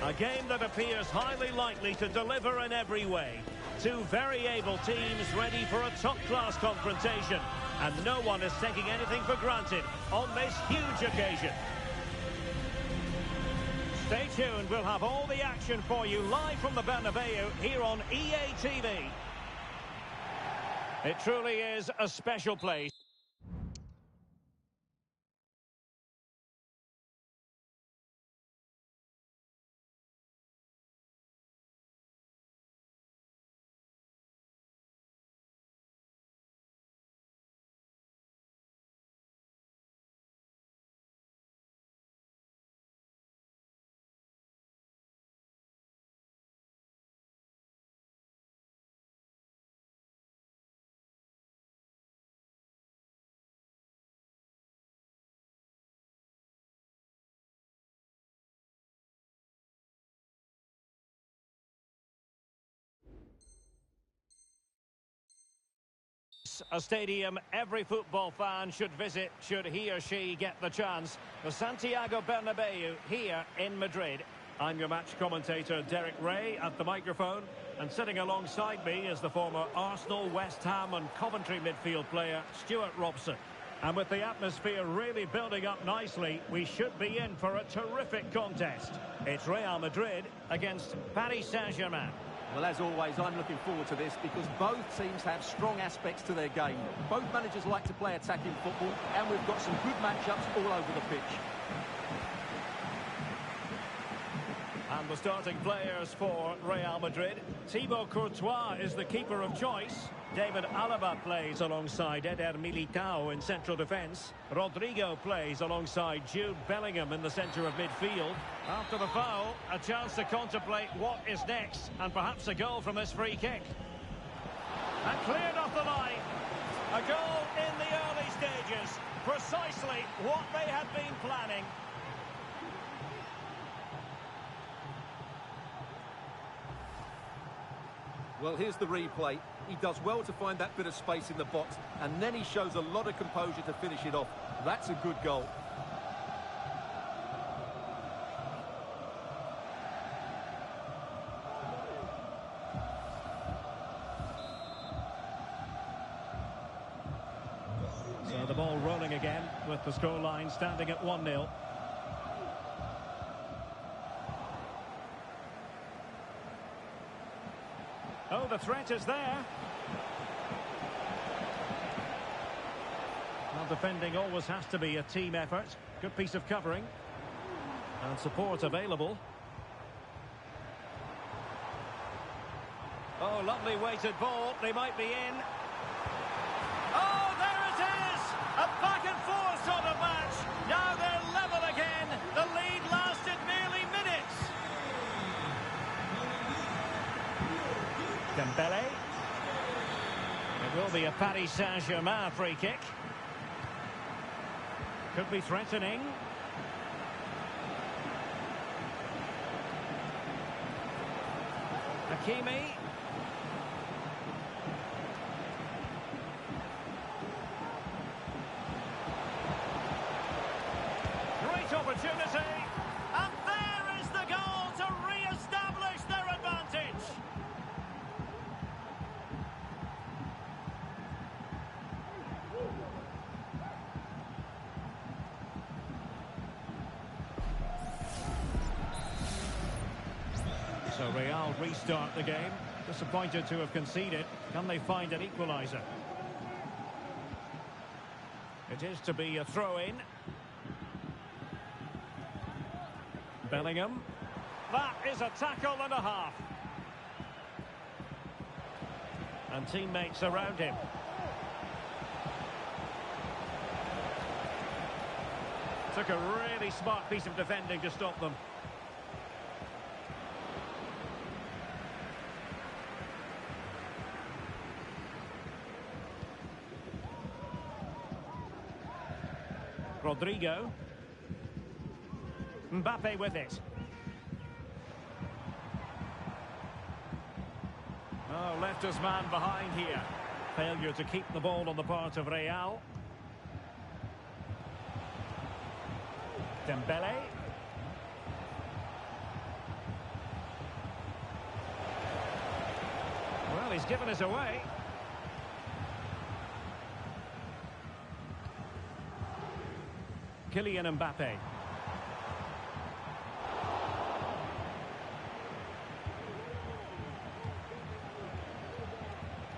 A: A game that appears highly likely to deliver in every way. Two very able teams ready for a top-class confrontation. And no one is taking anything for granted on this huge occasion. Stay tuned, we'll have all the action for you live from the Bernabeu here on EA TV. It truly is a special place. A stadium every football fan should visit should he or she get the chance. The Santiago Bernabeu here in Madrid. I'm your match commentator Derek Ray at the microphone, and sitting alongside me is the former Arsenal, West Ham and Coventry midfield player Stuart Robson. And with the atmosphere really building up nicely, we should be in for a terrific contest. It's Real Madrid against Paris Saint-Germain.
B: Well, as always, I'm looking forward to this because both teams have strong aspects to their game. Both managers like to play attacking football, and we've got some good matchups all over the pitch.
A: And the starting players for Real Madrid. Thibaut Courtois is the keeper of choice. David Alaba plays alongside Eder Militao in central defence. Rodrigo plays alongside Jude Bellingham in the centre of midfield. After the foul, a chance to contemplate what is next, and perhaps a goal from this free kick. And cleared off the line. A goal in the early stages. Precisely what they had been planning.
B: Well, here's the replay. He does well to find that bit of space in the box, and then he shows a lot of composure to finish it off. That's a good goal.
A: So the ball rolling again with the scoreline standing at 1-0. Oh, the threat is there. Well, defending always has to be a team effort. Good piece of covering. And support available. Oh, lovely weighted ball. They might be in. Oh, there it is! A back and forth sort of match. Now they're level again. The lead lasted merely minutes. Dembele. It will be a Paris Saint-Germain free kick. Could be threatening. Hakimi. Great opportunity. And there is the goal to re-establish their advantage. So Real restart the game. Disappointed to have conceded. Can they find an equaliser? It is to be a throw-in. Bellingham. That is a tackle and a half. And teammates around him. Took a really smart piece of defending to stop them. Rodrigo. Mbappe with it. Oh, left his man behind here. Failure to keep the ball on the part of Real. Dembele. Well, he's given us away. Kylian Mbappe.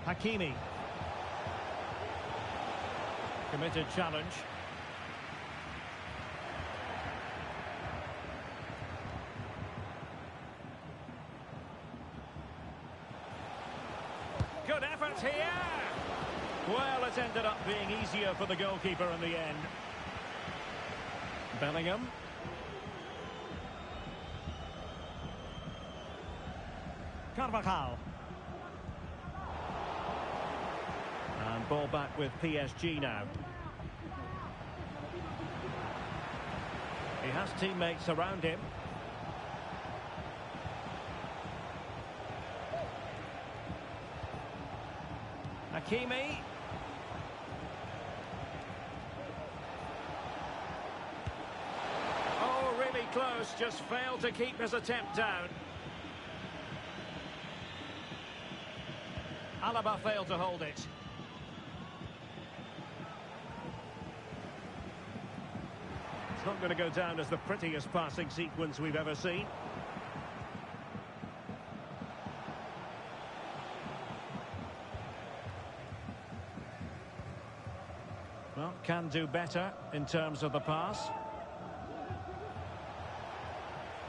A: Hakimi. Committed challenge. Good effort here. Well, it ended up being easier for the goalkeeper in the end. Bellingham. Carvajal. And ball back with PSG now. He has teammates around him. Hakimi. Oh, really close, just failed to keep his attempt down. Alaba failed to hold it. It's not going to go down as the prettiest passing sequence we've ever seen. Well, can do better in terms of the pass.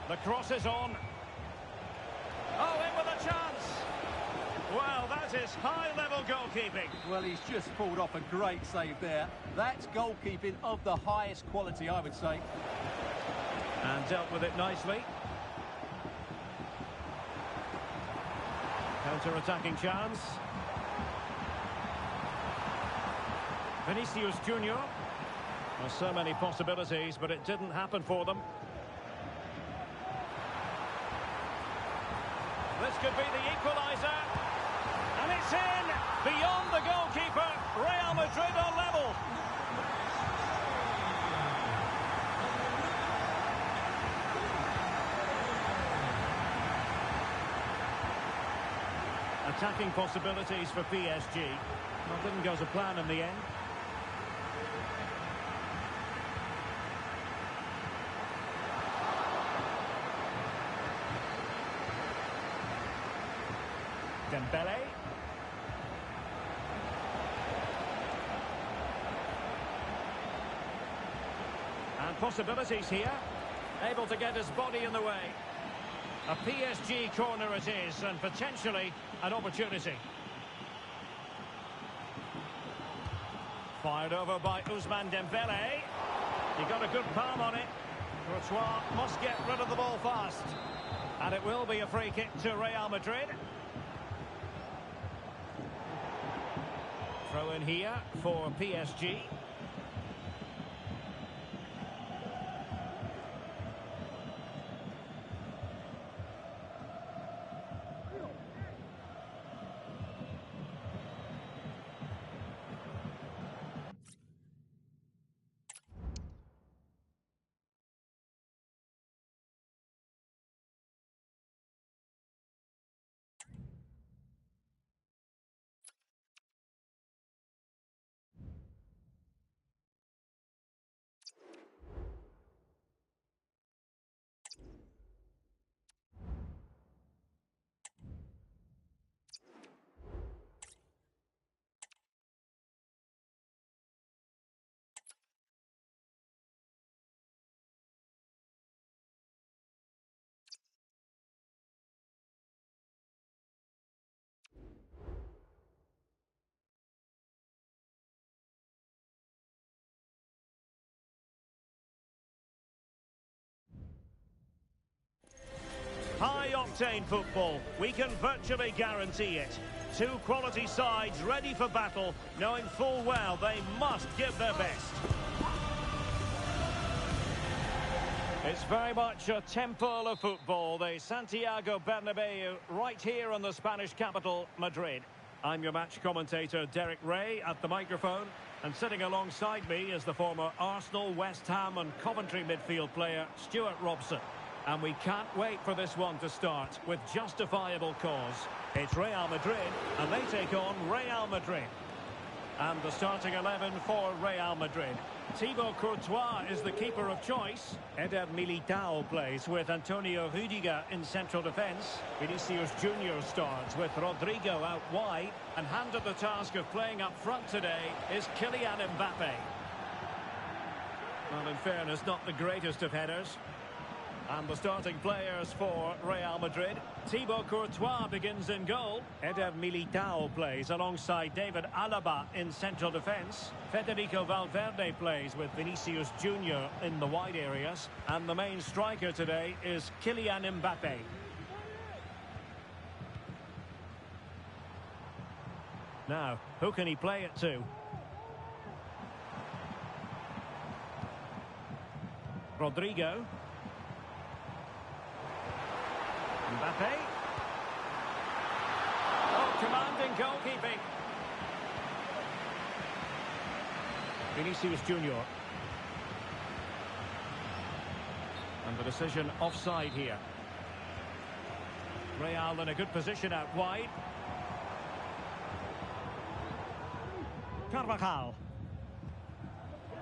A: The cross is on. Oh, in with a chance. Well, that is high-level goalkeeping.
B: Well, he's just pulled off a great save there. That's goalkeeping of the highest quality, I would say.
A: And dealt with it nicely. Counter-attacking chance. Vinicius Junior. Well, so many possibilities, but it didn't happen for them. This could be the equaliser. And it's in! Beyond the goalkeeper. Real Madrid are level. Attacking possibilities for PSG. Well, didn't go to plan in the end. Dembele. And possibilities here. Able to get his body in the way. A PSG corner it is, and potentially an opportunity. Fired over by Ousmane Dembele. He got a good palm on it. Courtois must get rid of the ball fast. And it will be a free kick to Real Madrid. Throw in here for PSG. High-octane football, we can virtually guarantee it. Two quality sides ready for battle, knowing full well they must give their best. It's very much a temple of football, the Santiago Bernabeu, right here in the Spanish capital, Madrid. I'm your match commentator, Derek Ray, at the microphone. And sitting alongside me is the former Arsenal, West Ham and Coventry midfield player, Stuart Robson. And we can't wait for this one to start with justifiable cause. It's Real Madrid, and they take on Real Madrid. And the starting 11 for Real Madrid. Thibaut Courtois is the keeper of choice. Eder Militao plays with Antonio Rüdiger in central defence. Vinicius Junior starts with Rodrigo out wide. And handed the task of playing up front today is Kylian Mbappe. Well, in fairness, not the greatest of headers. And the starting players for Real Madrid. Thibaut Courtois begins in goal. Eder Militao plays alongside David Alaba in central defence. Federico Valverde plays with Vinicius Junior in the wide areas. And the main striker today is Kylian Mbappe. Now, who can he play it to? Rodrigo. Mbappe. Oh, commanding goalkeeping. Vinicius Junior. And the decision offside here. Real in a good position out wide. Carvajal.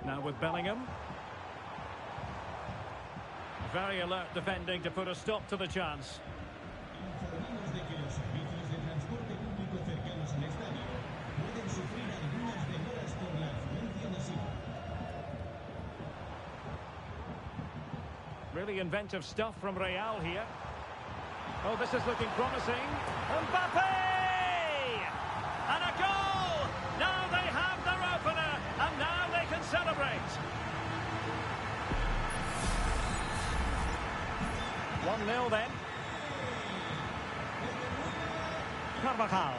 A: Now with Bellingham. Very alert defending to put a stop to the chance.
C: Informamos de que los servicios de transporte público cercanos al estadio pueden sufrir algunas demoras por la afluencia masiva.
A: Really inventive stuff from Real here. Oh, this is looking promising. Mbappe! And a goal! Now they have their opener, and now they can celebrate. 1-0 then. Carvajal.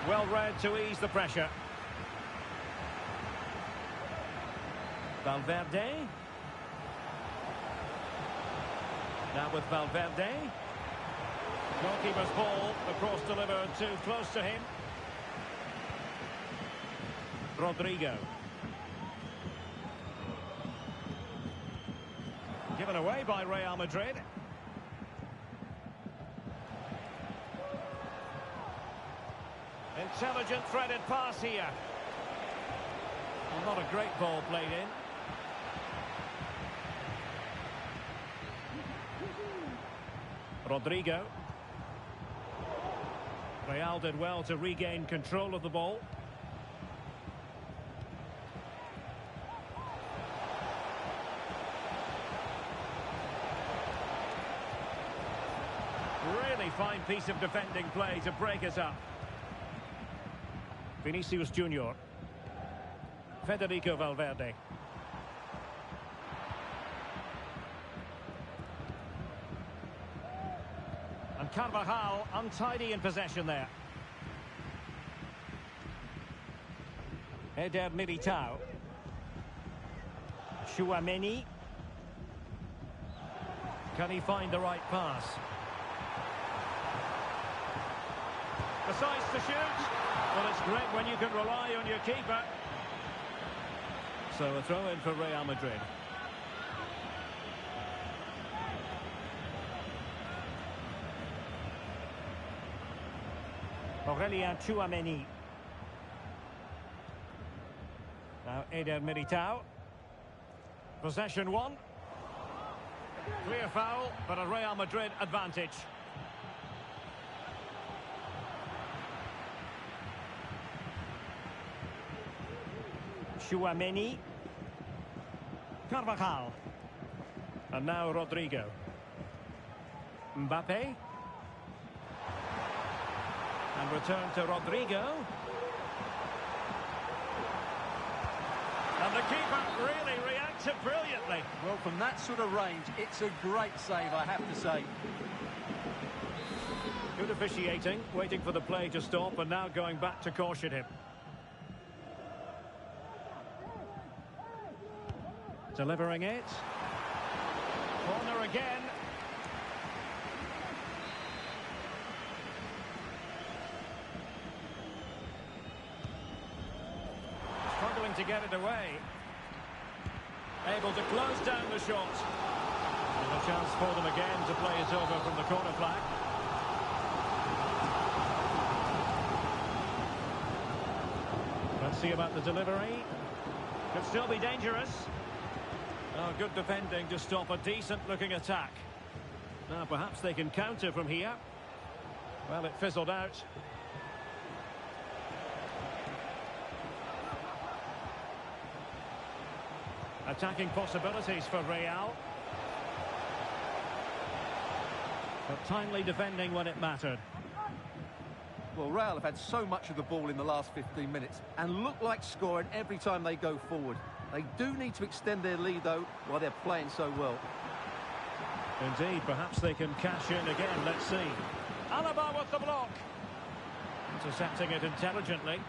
A: Well read to ease the pressure. Valverde. Now with Valverde. Goalkeeper's ball, the cross delivered too close to him. Rodrigo. Given away by Real Madrid. Intelligent threaded pass here. Well, not a great ball played in. Rodrigo. Real did well to regain control of the ball. Really fine piece of defending play to break us up. Vinicius Junior. Federico Valverde. And Carvajal untidy in possession there. Eder Militao. Tchouaméni. Can he find the right pass? Decides to shoot. Well, it's great when you can rely on your keeper. So a throw in for Real Madrid. Aurelien Tchouaméni. Now Eder Militao. Possession one. Clear foul, but a Real Madrid advantage. Tchouaméni. Carvajal. And now Rodrigo. Mbappe. And return to Rodrigo. And the keeper really reacted brilliantly.
B: Well, from that sort of range, it's a great save, I have to say.
A: Good officiating, waiting for the play to stop, and now going back to caution him. Delivering it. Corner again. Struggling to get it away. Able to close down the shot. And a chance for them again to play it over from the corner flag. Let's see about the delivery. Could still be dangerous. Oh, good defending to stop a decent-looking attack. Now, perhaps they can counter from here. Well, it fizzled out. Attacking possibilities for Real. But timely defending when it mattered.
B: Well, Real have had so much of the ball in the last 15 minutes and look like scoring every time they go forward. They do need to extend their lead, though, while they're playing so well.
A: Indeed, perhaps they can cash in again. Let's see. Alaba with the block. Intercepting it intelligently.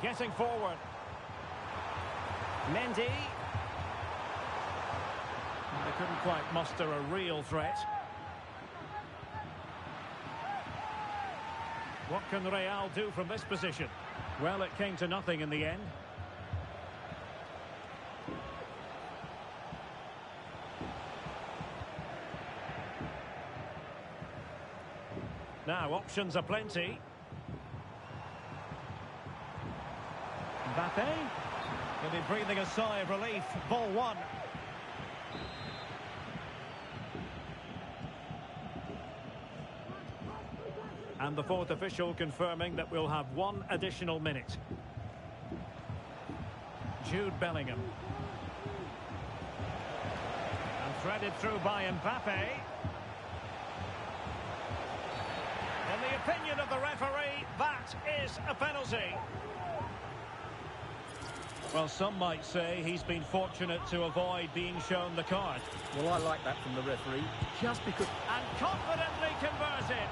A: Getting forward. Mendy. They couldn't quite muster a real threat. What can Real do from this position? Well, it came to nothing in the end. Now, options are plenty. Mbappe. He'll be breathing a sigh of relief. Ball one. And the fourth official confirming that we'll have one additional minute. Jude Bellingham. And threaded through by Mbappe. In the opinion of the referee, that is a penalty. Well, some might say he's been fortunate to avoid being shown the card.
B: Well, I like that from the referee, just because...
A: And confidently converted.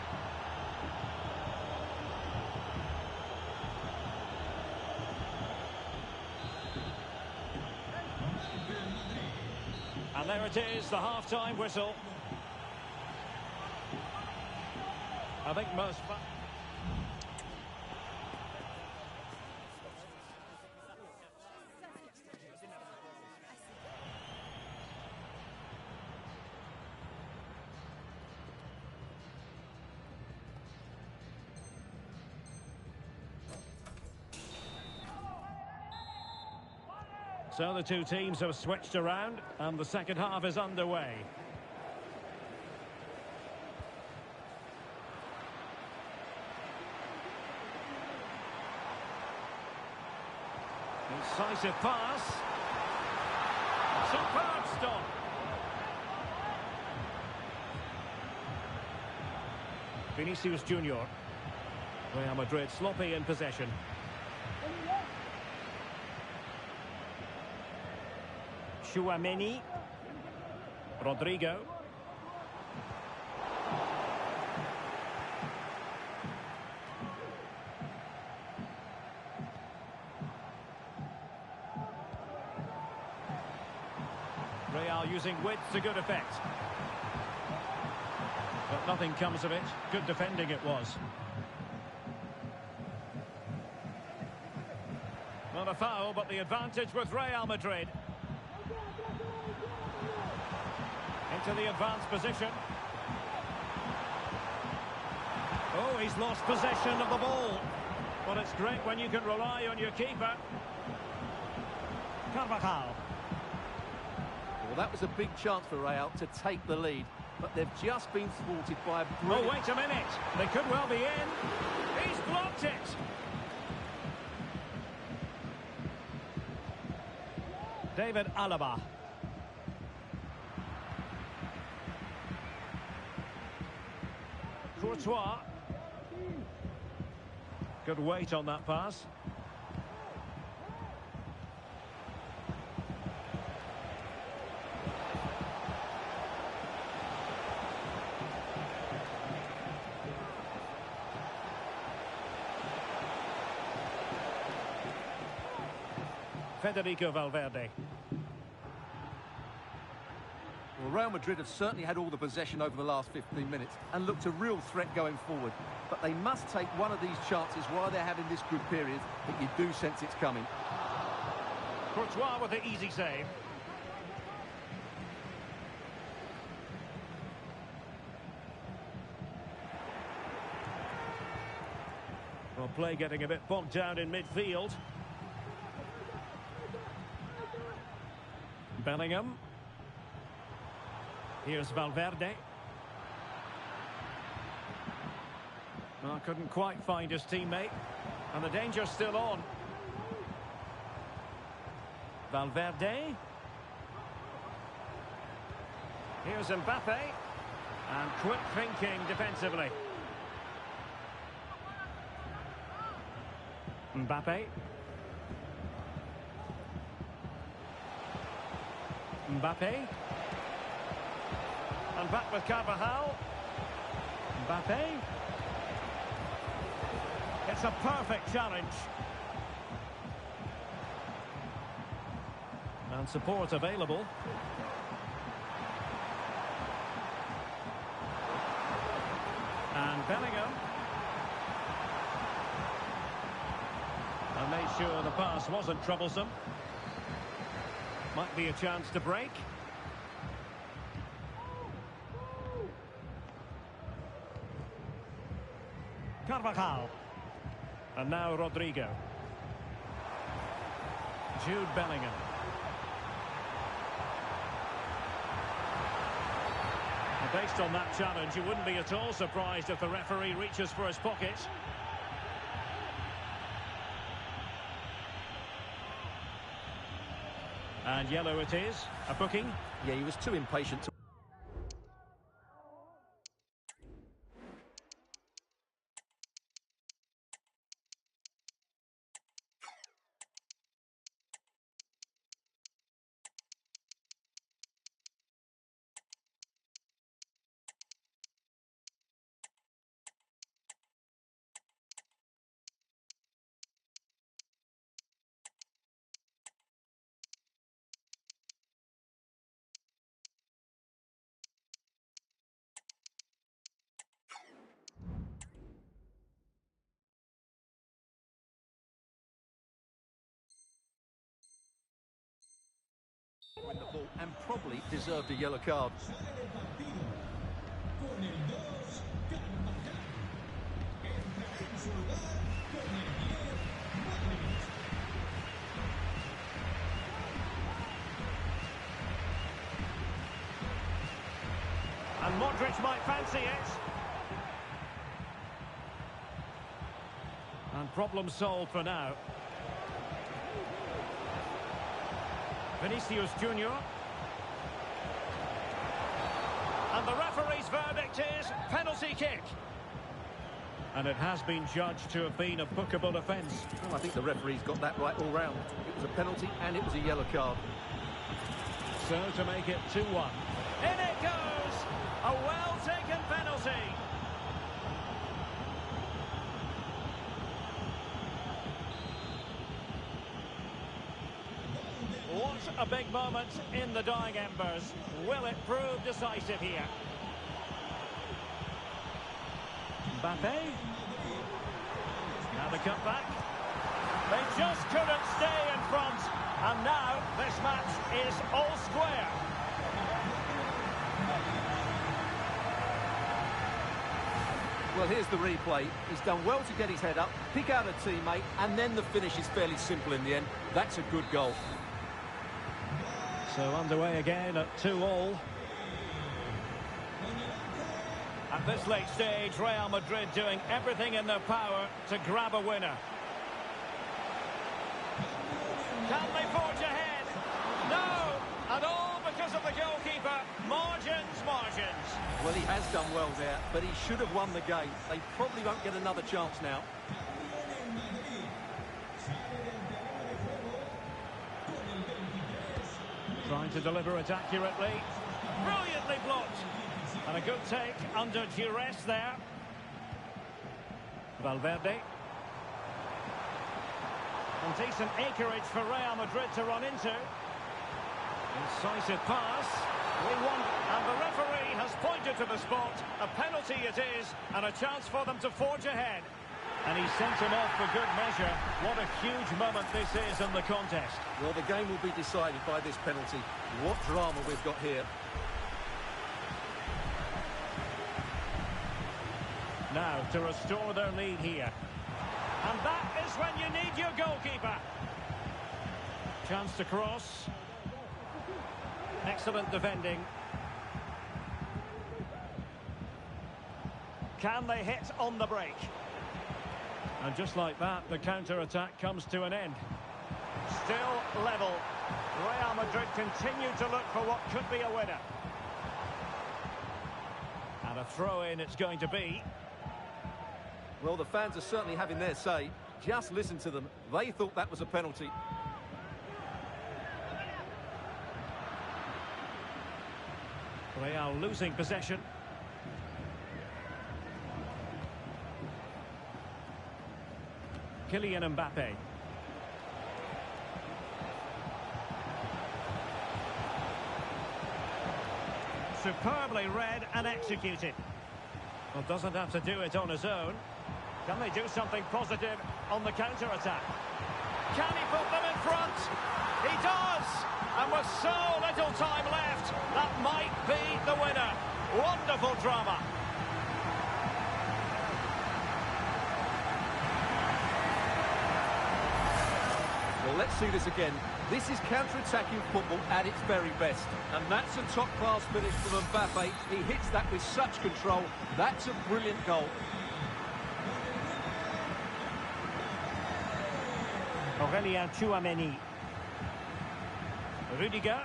A: And there it is, the half-time whistle. I think most... So the two teams have switched around and the second half is underway. Incisive pass. Superb stop. Vinicius Junior. Real Madrid sloppy in possession. Chouameni. Rodrigo. Real using width to good effect. But nothing comes of it. Good defending it was. Not a foul, but the advantage with Real Madrid. Into the advanced position. Oh, he's lost possession of the ball. Well, it's great when you can rely on your keeper. Carvajal.
B: Well, that was a big chance for Real to take the lead, but they've just been thwarted by a brilliant...
A: Oh, wait a minute. They could well be in. He's blocked it. David Alaba. Courtois. Good weight on that pass. Federico Valverde.
B: Well, Real Madrid have certainly had all the possession over the last 15 minutes and looked a real threat going forward. But they must take one of these chances while they're having this good period that you do sense it's coming.
A: Courtois with the easy save. Well, play getting a bit bogged down in midfield. Bellingham. Here's Valverde. Well, couldn't quite find his teammate. And the danger's still on. Valverde. Here's Mbappe. And quick thinking defensively. Mbappe. Mbappe. And back with Carvajal. Mbappe. It's a perfect challenge. And support available. And Bellingham. And made sure the pass wasn't troublesome. Might be a chance to break. Carvajal. And now Rodrigo. Jude Bellingham. Based on that challenge, you wouldn't be at all surprised if the referee reaches for his pocket. And yellow it is. A booking.
B: Yeah, he was too impatient to... win the ball and probably deserved a yellow card.
A: And Modric might fancy it. And problem solved for now. Vinicius Junior. And the referee's verdict is penalty kick. And it has been judged to have been a bookable offence.
B: Well, I think the referee's got that right all round. It was a penalty and it was a yellow card.
A: So to make it 2-1. In it goes! A well-taken penalty. What a big moment in the dying embers. Will it prove decisive here? Mbappe. Now the cutback. They just couldn't stay in front. And now this match is all square.
B: Well, here's the replay. He's done well to get his head up, pick out a teammate, and then the finish is fairly simple in the end. That's a good goal.
A: So underway again at 2-2. At this late stage, Real Madrid doing everything in their power to grab a winner. Can they forge ahead? No! And all because of the goalkeeper. Margins, margins.
B: Well, he has done well there, but he should have won the game. They probably won't get another chance now.
A: Trying to deliver it accurately. Brilliantly blocked. And a good take under duress there. Valverde. And decent acreage for Real Madrid to run into. Incisive pass. We won. And the referee has pointed to the spot. A penalty it is, and a chance for them to forge ahead. And he sent him off for good measure. What a huge moment this is in the contest.
B: Well, the game will be decided by this penalty. What drama we've got here.
A: Now, to restore their lead here. And that is when you need your goalkeeper. Chance to cross. Excellent defending. Can they hit on the break? And just like that, the counter-attack comes to an end. Still level. Real Madrid continue to look for what could be a winner. And a throw-in it's going to be.
B: Well, the fans are certainly having their say. Just listen to them. They thought that was a penalty.
A: Real losing possession. Kylian Mbappe. Superbly read and executed. Well, doesn't have to do it on his own. Can they do something positive on the counter-attack? Can he put them in front? He does! And with so little time left, that might be the winner. Wonderful drama.
B: Well, Well, let's see this again. This is counter-attacking football at its very best. And that's a top-class finish from Mbappe. He hits that with such control. That's a brilliant goal.
A: Aurélien Tchouameni. Rudiger.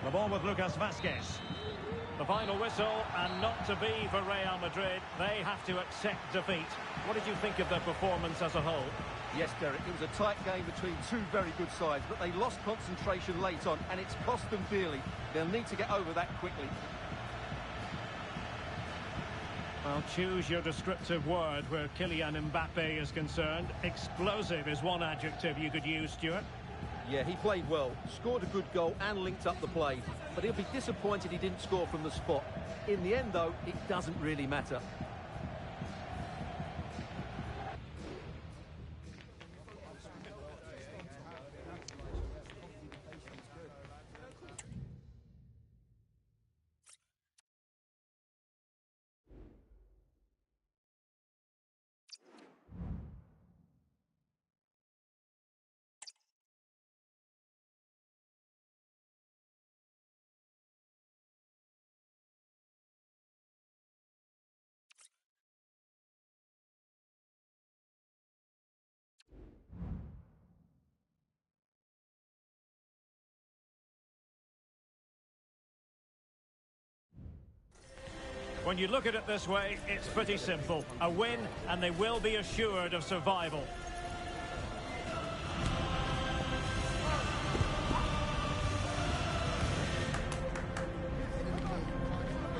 A: The ball with Lucas Vazquez. The final whistle, and not to be for Real Madrid. They have to accept defeat. What did you think of their performance as a whole?
B: Yes, Derek, it was a tight game between two very good sides, but they lost concentration late on, and it's cost them dearly. They'll need to get over that quickly.
A: Well, choose your descriptive word where Kylian Mbappe is concerned. Explosive is one adjective you could use, Stuart.
B: Yeah, he played well, scored a good goal and linked up the play. But he'll be disappointed he didn't score from the spot. In the end, though, it doesn't really matter.
A: When you look at it this way, it's pretty simple. A win, and they will be assured of survival.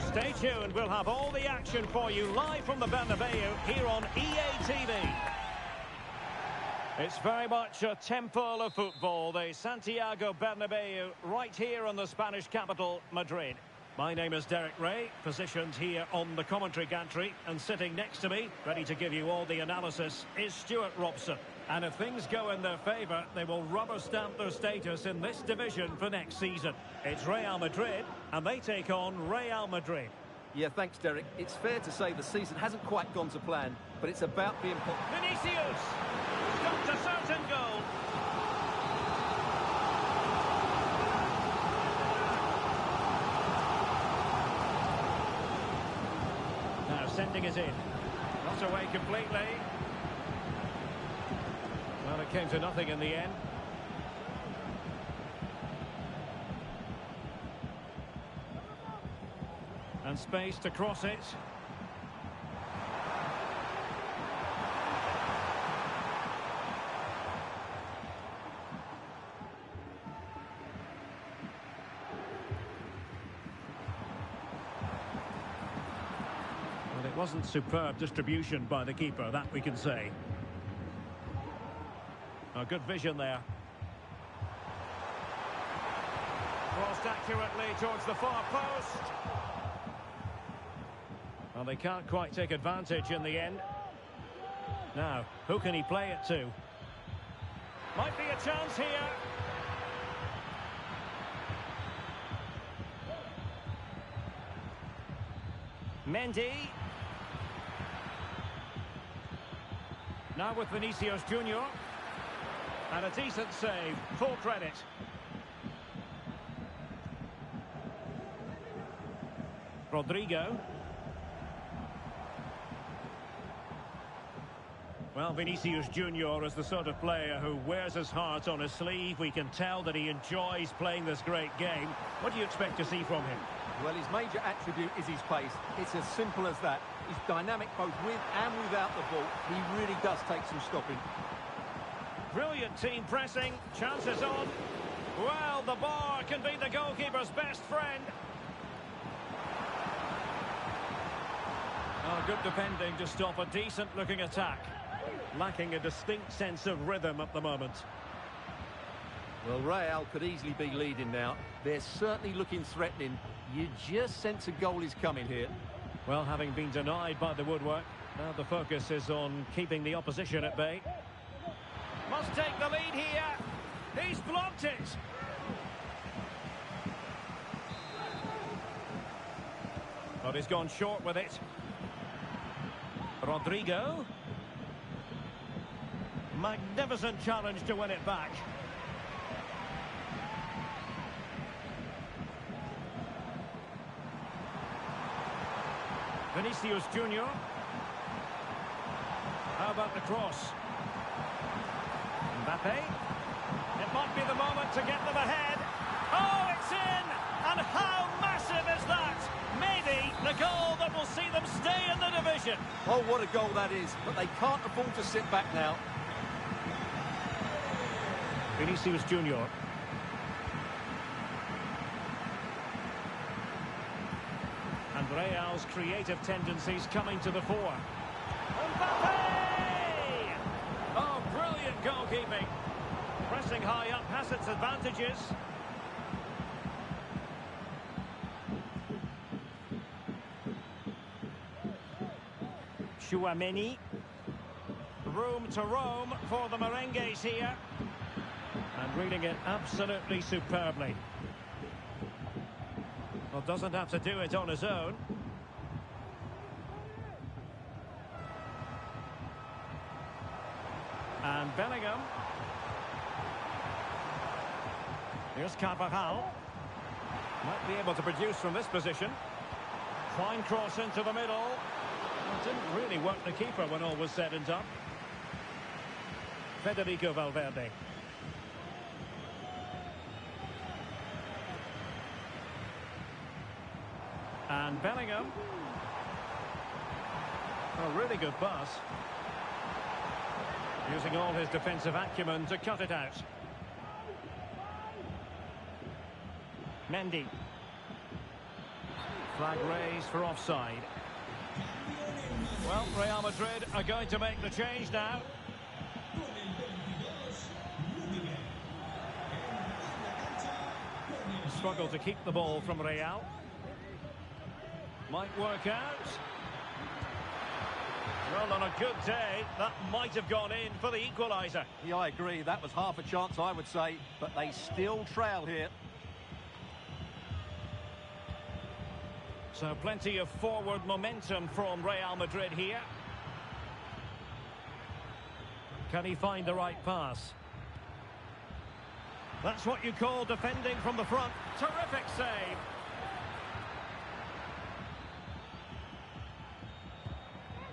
A: Stay tuned, we'll have all the action for you live from the Bernabeu here on EA TV. It's very much a temple of football, the Santiago Bernabeu, right here in the Spanish capital, Madrid. My name is Derek Ray, positioned here on the commentary gantry, and sitting next to me, ready to give you all the analysis, is Stuart Robson. And if things go in their favour, they will rubber stamp their status in this division for next season. It's Real Madrid, and they take on Real Madrid.
B: Yeah, thanks, Derek. It's fair to say the season hasn't quite gone to plan, but it's about being...
A: Vinicius! Stopped a certain goal. Sending it in. Not away completely. Well, it came to nothing in the end. And space to cross it. It wasn't superb distribution by the keeper, that we can say. A good vision there. Crossed accurately towards the far post. Well, they can't quite take advantage in the end. Now, who can he play it to? Might be a chance here. Mendy. Now with Vinicius Junior. And a decent save. Full credit. Rodrigo. Well, Vinicius Junior is the sort of player who wears his heart on his sleeve. We can tell that he enjoys playing this great game. What do you expect to see from him?
B: Well, his major attribute is his pace. It's as simple as that. He's dynamic both with and without the ball. He really does take some stopping.
A: Brilliant team pressing. Chances on. Well, the bar can be the goalkeeper's best friend. Oh, good defending to stop a decent-looking attack. Lacking a distinct sense of rhythm at the moment.
B: Well, Real could easily be leading now. They're certainly looking threatening. You just sense a goal is coming here.
A: Well, having been denied by the woodwork, now the focus is on keeping the opposition at bay. Must take the lead here. He's blocked it. But he's gone short with it. Rodrigo. Magnificent challenge to win it back. Vinicius Junior. How about the cross? Mbappe. It might be the moment to get them ahead. Oh, it's in! And how massive is that? Maybe the goal that will see them stay in the division.
B: Oh, what a goal that is. But they can't afford to sit back now.
A: Vinicius Junior. And Real's creative tendencies coming to the fore. Mbappe! Oh, brilliant goalkeeping. Pressing high up has its advantages. Chouameni. Room to roam for the merengues here. And reading it absolutely superbly. Well, doesn't have to do it on his own. And Bellingham. Here's Carvajal. Might be able to produce from this position. Fine cross into the middle. Well, didn't really work the keeper when all was said and done. Federico Valverde. And Bellingham. A really good pass. Using all his defensive acumen to cut it out. Mendy. Flag raised for offside. Well, Real Madrid are going to make the change now. Struggle to keep the ball from Real. Might work out. Well, on a good day, that might have gone in for the equaliser.
B: Yeah, I agree. That was half a chance, I would say. But they still trail here.
A: So plenty of forward momentum from Real Madrid here. Can he find the right pass? That's what you call defending from the front. Terrific save.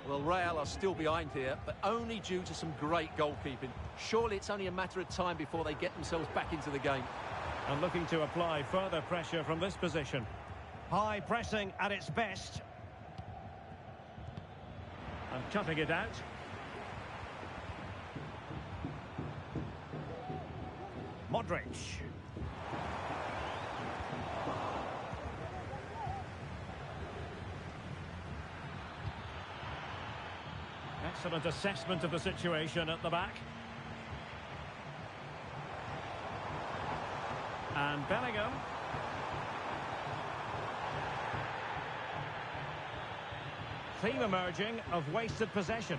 B: Well, Real are still behind here, but only due to some great goalkeeping. Surely it's only a matter of time before they get themselves back into the game.
A: And looking to apply further pressure from this position. High pressing at its best. And cutting it out. Modric. Excellent assessment of the situation at the back. And Bellingham. Theme emerging of wasted possession.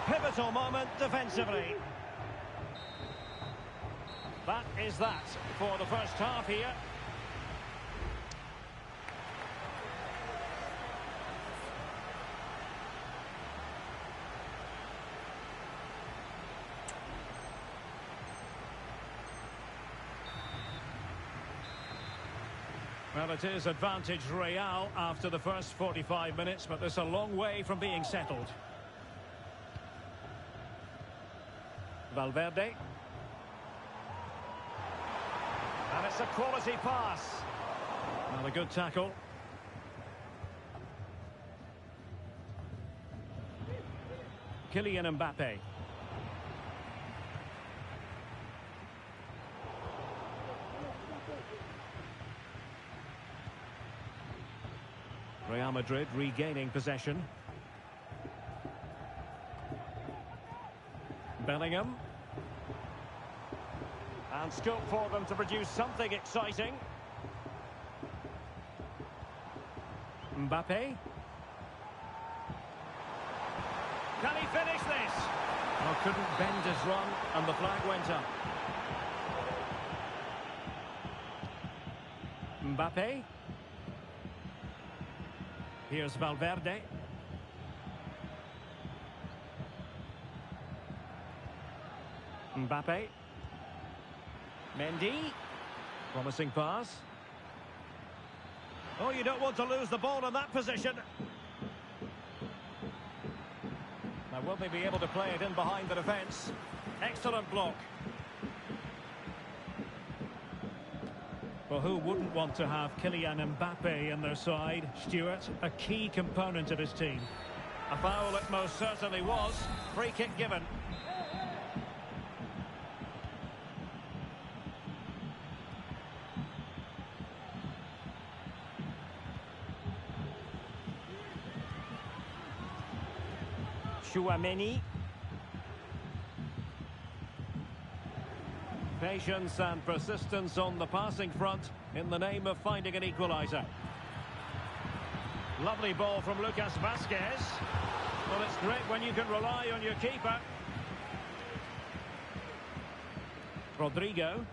A: Pivotal moment defensively. That is that for the first half here. Well, it is advantage Real after the first 45 minutes, but there's a long way from being settled. Valverde. And it's a quality pass. Well, a good tackle. Kylian Mbappe. Real Madrid regaining possession. Bellingham. And scope for them to produce something exciting. Mbappe. Can he finish this? Well, couldn't bend his run, and the flag went up. Mbappe. Here's Valverde. Mbappe. Mendy. Promising pass. Oh, you don't want to lose the ball in that position. Now, will they be able to play it in behind the defence? Excellent block. Well, who wouldn't want to have Kylian Mbappe in their side? Stuart, a key component of his team. A foul it most certainly was. Free kick given. Chouameni. Patience and persistence on the passing front in the name of finding an equaliser. Lovely ball from Lucas Vazquez. Well, it's great when you can rely on your keeper. Rodrigo.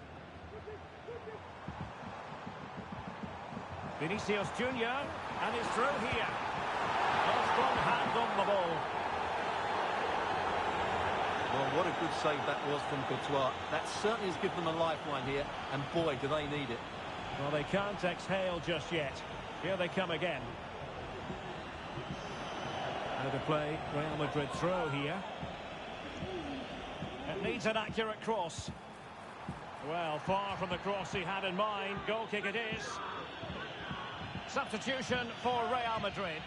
A: Vinicius Junior, and it's through here. A strong hand on the ball.
B: Well, what a good save that was from Courtois. That certainly has given them a lifeline here, and boy, do they need it.
A: Well, they can't exhale just yet. Here they come again. Out of play, Real Madrid throw here. It needs an accurate cross. Well, far from the cross he had in mind. Goal kick it is. Substitution for Real Madrid.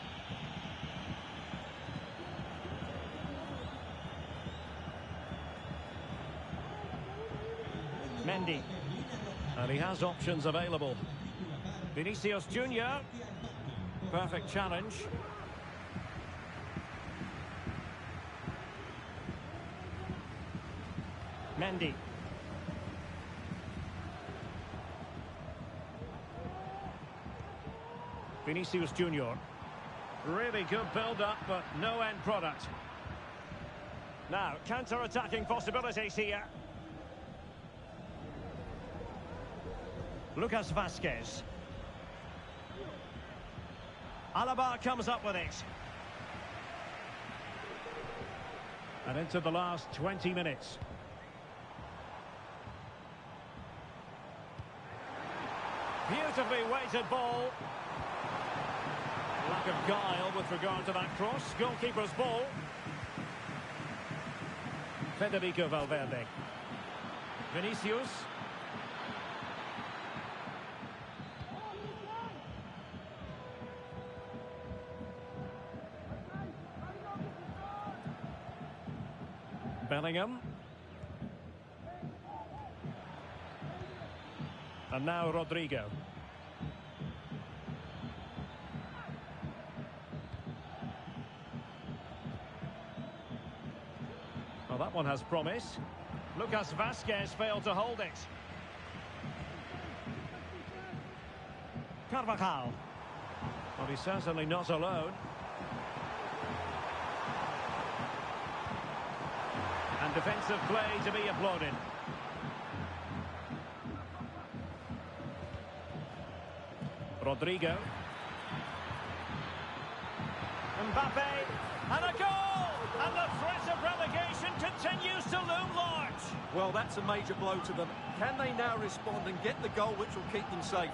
A: Mendy. And he has options available. Vinicius Junior. Perfect challenge. Mendy. Vinicius Junior. Really good build-up, but no end product. Now, counter-attacking possibilities here. Lucas Vazquez. Alaba comes up with it. And into the last 20 minutes. Beautifully weighted ball. Lack of guile with regard to that cross. Goalkeeper's ball. Federico Valverde. Vinicius. Bellingham. And now Rodrigo. Well, that one has promise. Lucas Vazquez failed to hold it. Carvajal. Well, he's certainly not alone. And defensive play to be applauded. Rodrigo. Mbappe. And a goal! And the threat of relegation continues to loom large.
B: Well, that's a major blow to them. Can they now respond and get the goal which will keep them safe?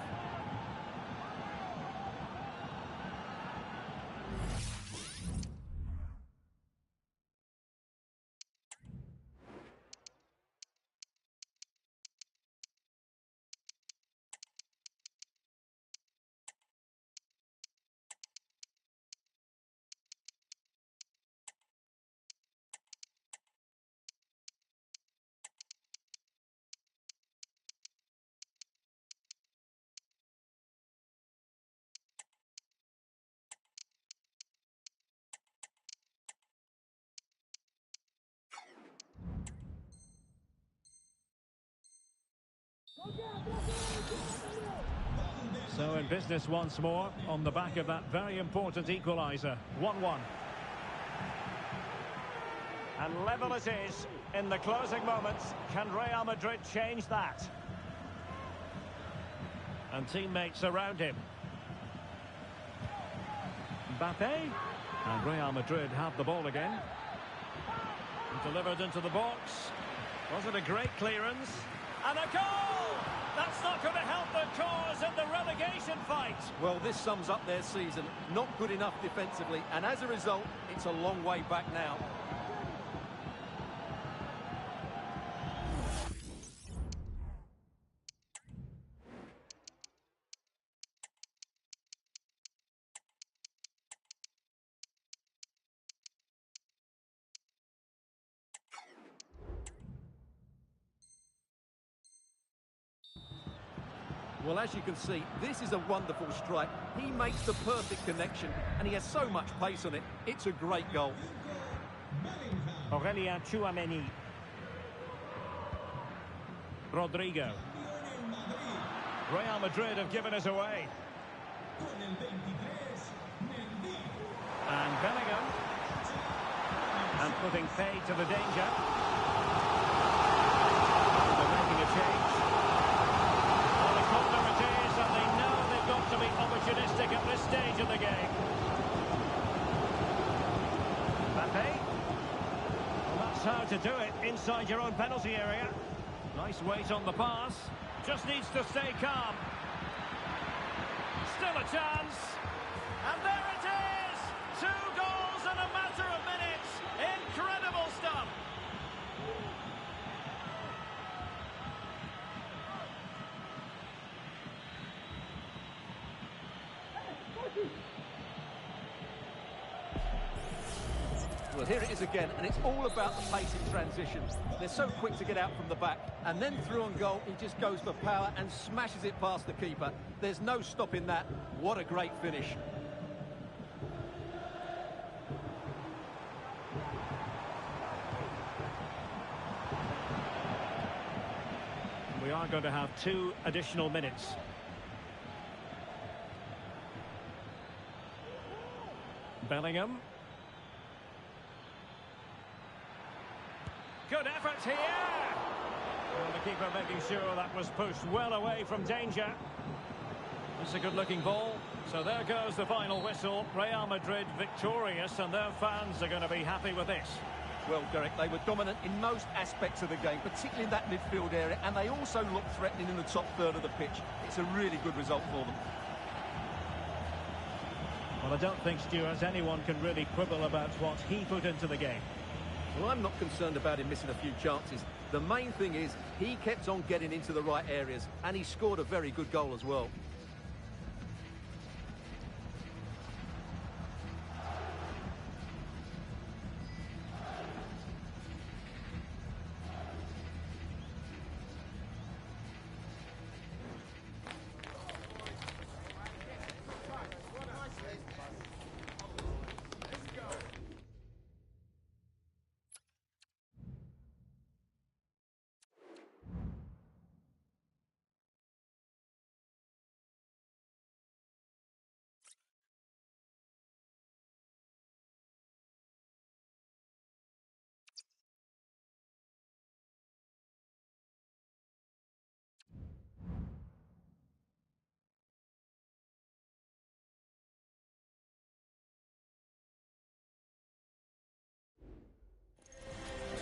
A: So in business once more on the back of that very important equaliser. 1-1. And level it is in the closing moments. Can Real Madrid change that? And teammates around him. Mbappe. And Real Madrid have the ball again. Delivered into the box. Was it a great clearance? And a goal! That's not going to help the cause in the relegation fight.
B: Well, this sums up their season. Not good enough defensively, and as a result, it's a long way back now. Well, as you can see, this is a wonderful strike. He makes the perfect connection, and he has so much pace on it. It's a great goal.
A: Aurélien Tchouameni. Rodrigo. Real Madrid have given us away. And Bellingham. And putting paid to the danger. They're making a change. Corner it is, and they know they've got to be opportunistic at this stage of the game. Mbappe. Well, that's how to do it inside your own penalty area. Nice weight on the pass. Just needs to stay calm. Still a chance. And there it is! 2 goals in a matter of minutes. Incredible stuff.
B: Well, here it is again, and it's all about the pace in transition. They're so quick to get out from the back, and then through on goal, he just goes for power and smashes it past the keeper. There's no stopping that. What a great finish.
A: We are going to have 2 additional minutes. Bellingham. Good effort here. Well, the keeper making sure that was pushed well away from danger. It's a good-looking ball. So there goes the final whistle. Real Madrid victorious, and their fans are going to be happy with this.
B: Well, Derek, they were dominant in most aspects of the game, particularly in that midfield area, and they also looked threatening in the top third of the pitch. It's a really good result for them.
A: Well, I don't think, Stuart, anyone can really quibble about what he put into the game.
B: Well, I'm not concerned about him missing a few chances. The main thing is he kept on getting into the right areas, and he scored a very good goal as well.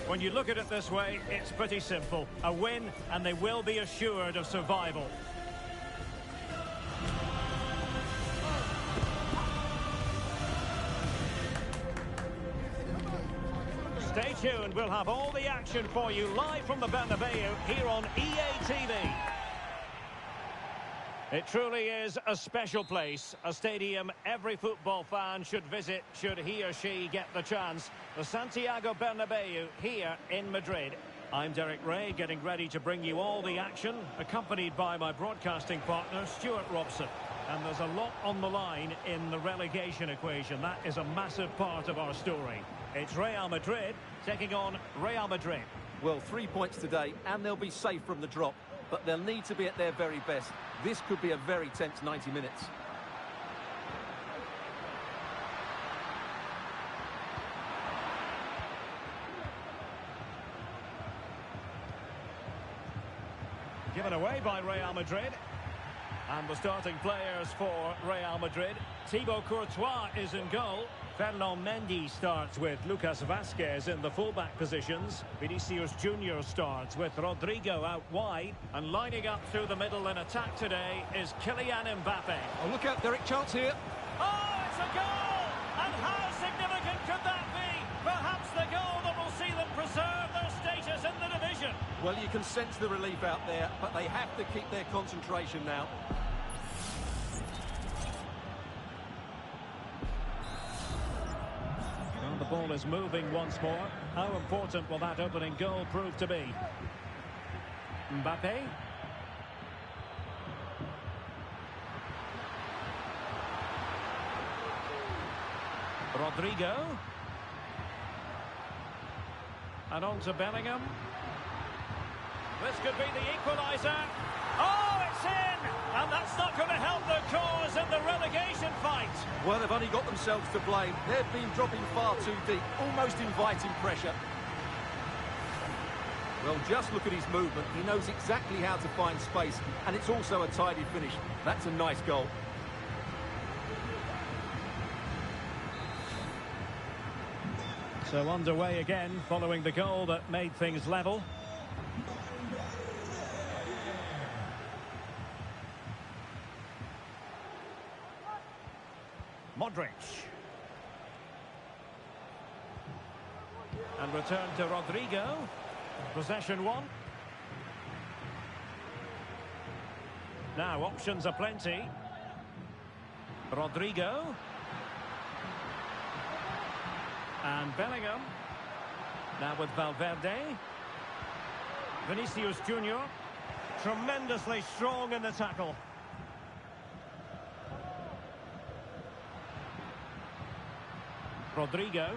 A: When you look at it this way, it's pretty simple. A win, and they will be assured of survival. Stay tuned, we'll have all the action for you live from the Bernabeu here on EA TV. It truly is a special place, a stadium every football fan should visit should he or she get the chance. The Santiago Bernabeu here in Madrid. I'm Derek Ray, getting ready to bring you all the action, accompanied by my broadcasting partner, Stuart Robson. And there's a lot on the line in the relegation equation. That is a massive part of our story. It's Real Madrid taking on Real Madrid.
B: Well, 3 points today, and they'll be safe from the drop. But they'll need to be at their very best. This could be a very tense 90 minutes.
A: Given away by Real Madrid. And the starting players for Real Madrid. Thibaut Courtois is in goal. Ferland Mendy starts with Lucas Vazquez in the fullback positions. Vinicius Junior starts with Rodrigo out wide. And lining up through the middle in attack today is Kylian Mbappe.
B: Oh, look out, Derek, chance here.
A: Oh, it's a goal! And how significant could that be? Perhaps the goal that will see them preserve their status in the division.
B: Well, you can sense the relief out there, but they have to keep their concentration now.
A: The ball is moving once more. How important will that opening goal prove to be? Mbappe. Rodrigo. And on to Bellingham. This could be the equaliser. Oh, it's in! And that's not going to help their cause in the relegation fight.
B: Well, they've only got themselves to blame. They've been dropping far too deep, almost inviting pressure. Well, just look at his movement. He knows exactly how to find space, and it's also a tidy finish. That's a nice goal.
A: So underway again, following the goal that made things level. Modric. And return to Rodrigo. Possession one. Now options are plenty. Rodrigo. And Bellingham. Now with Valverde. Vinicius Junior. Tremendously strong in the tackle. Rodrigo.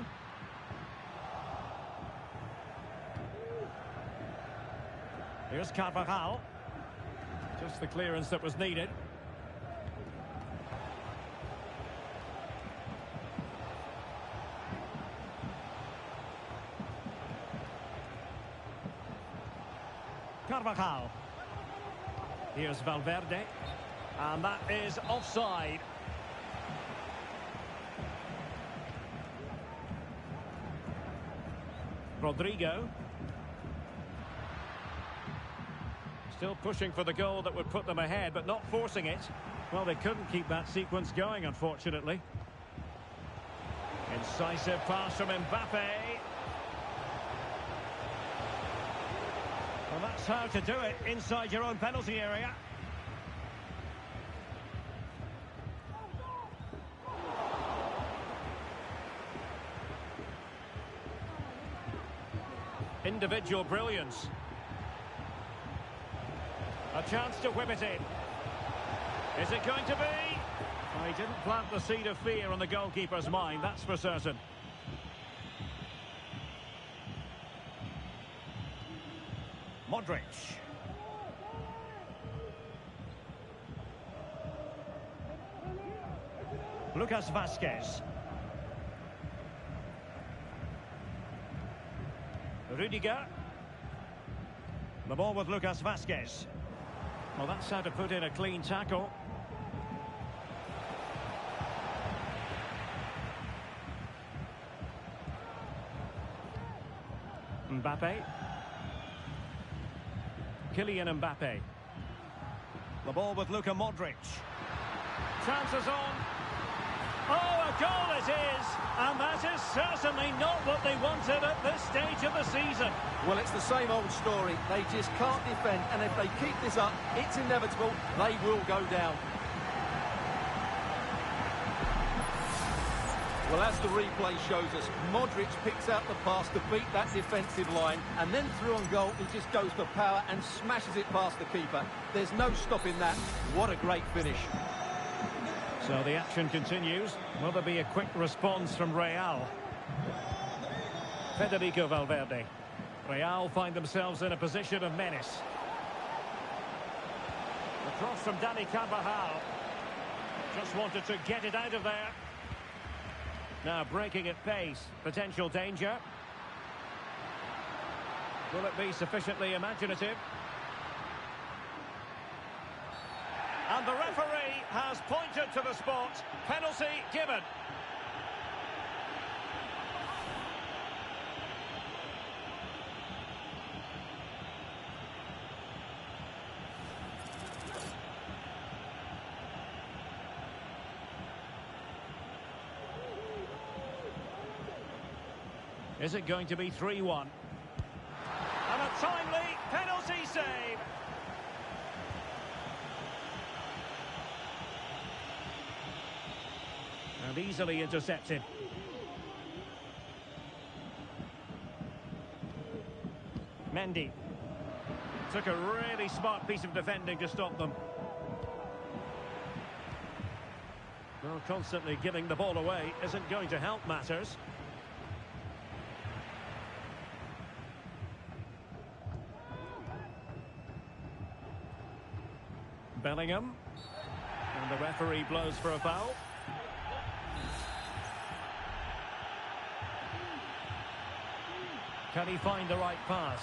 A: Here's Carvajal. Just the clearance that was needed. Carvajal. Here's Valverde. And that is offside. Rodrigo. Still pushing for the goal that would put them ahead, but not forcing it. Well, they couldn't keep that sequence going, unfortunately. Incisive pass from Mbappe. Well, that's how to do it inside your own penalty area. Individual brilliance. A chance to whip it in. Is it going to be? Well, he didn't plant the seed of fear on the goalkeeper's mind, that's for certain. Modric. Lucas Vazquez. Rudiger. The ball with Lucas Vazquez. Well, that's how to put in a clean tackle. Mbappe. Kylian Mbappe. The ball with Luka Modric. Chances on. Oh, a goal it is! And that is certainly not what they wanted at this stage of the season.
B: Well, it's the same old story. They just can't defend, and if they keep this up, it's inevitable. They will go down. Well, as the replay shows us, Modric picks out the pass to beat that defensive line, and then through on goal, he just goes for power and smashes it past the keeper. There's no stopping that. What a great finish.
A: So the action continues. Will there be a quick response from Real? Federico Valverde. Real find themselves in a position of menace. The cross from Dani Carvajal. Just wanted to get it out of there. Now breaking at pace. Potential danger. Will it be sufficiently imaginative? And the referee has pointed to the spot. Penalty given. Is it going to be 3-1? And a timely penalty save. And easily intercepted. Mendy. Took a really smart piece of defending to stop them. Well, constantly giving the ball away isn't going to help matters. Bellingham. And the referee blows for a foul. Can he find the right pass?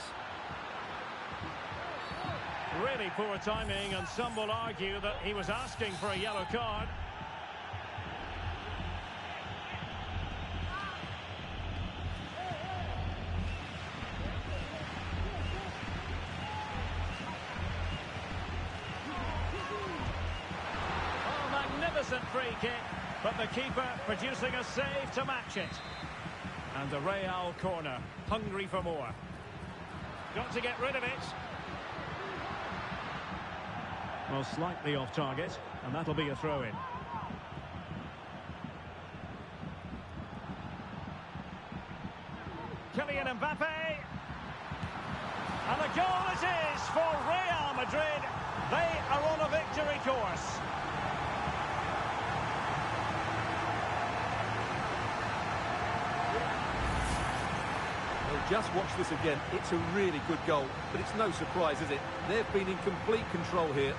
A: Really poor timing, and some will argue that he was asking for a yellow card. Oh, magnificent free kick, but the keeper producing a save to match it. And the Real corner, hungry for more. Got to get rid of it. Well, slightly off target, and that'll be a throw-in. Kylian Mbappe. And a goal it is for Real Madrid. They are on a victory course.
B: Just watch this again. It's a really good goal, but it's no surprise, is it? They've been in complete control here.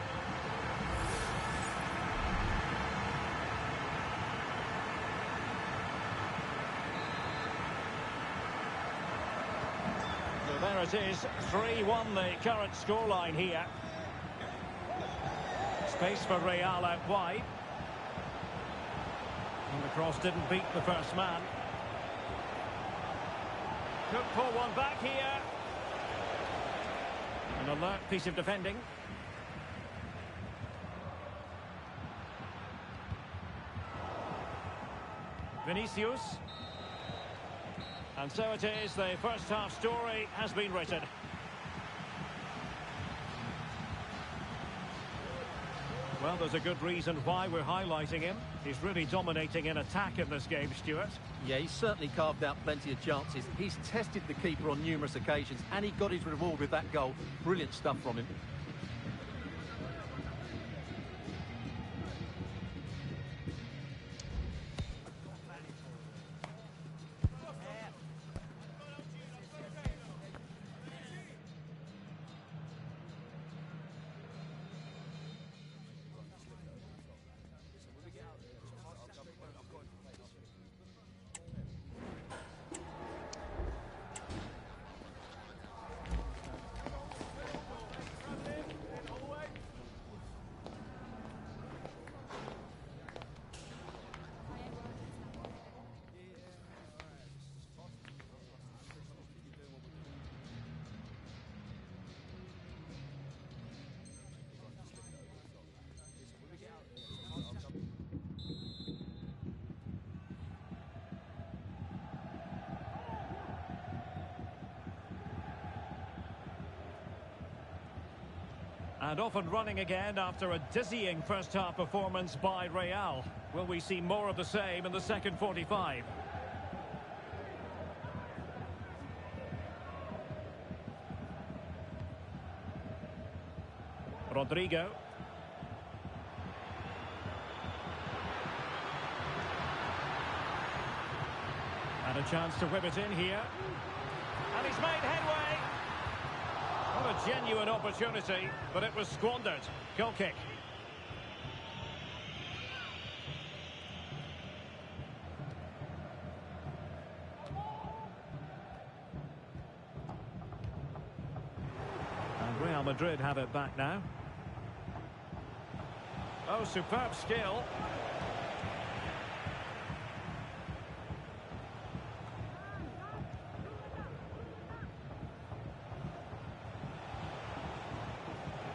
A: So there it is, 3-1 the current scoreline here. Space for Real out wide. And the cross didn't beat the first man. Could pull one back here. An alert piece of defending. Vinicius. And so it is, the first half story has been written. Well, there's a good reason why we're highlighting him. He's really dominating in attack in this game, Stuart.
B: Yeah, he's certainly carved out plenty of chances. He's tested the keeper on numerous occasions, and he got his reward with that goal. Brilliant stuff from him.
A: And off and running again after a dizzying first-half performance by Real. Will we see more of the same in the second 45? Rodrigo. And a chance to whip it in here. And he's made headway. What a genuine opportunity, but it was squandered. Goal kick. And Real Madrid have it back now. Oh, superb skill.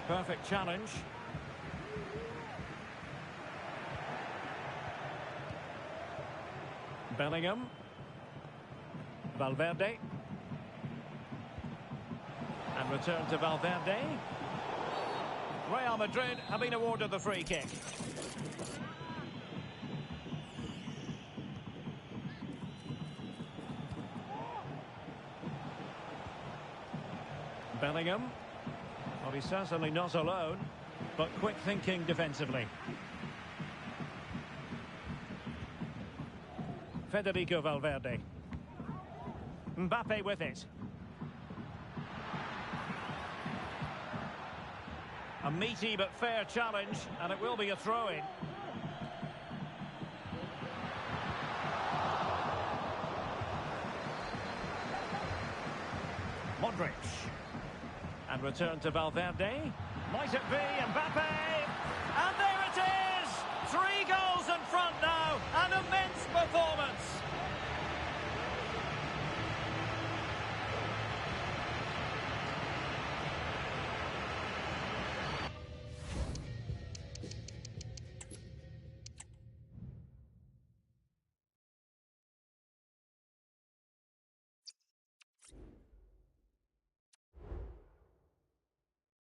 A: Perfect challenge. Bellingham. Valverde. And return to Valverde. Real Madrid have been awarded the free kick. Bellingham. Well, he's certainly not alone, but quick thinking defensively. Federico Valverde. Mbappe with it. A meaty but fair challenge, and it will be a throw-in. Modric. And return to Valverde. Might it be Mbappe? And there it is! 3 goals in front now. An immense performance.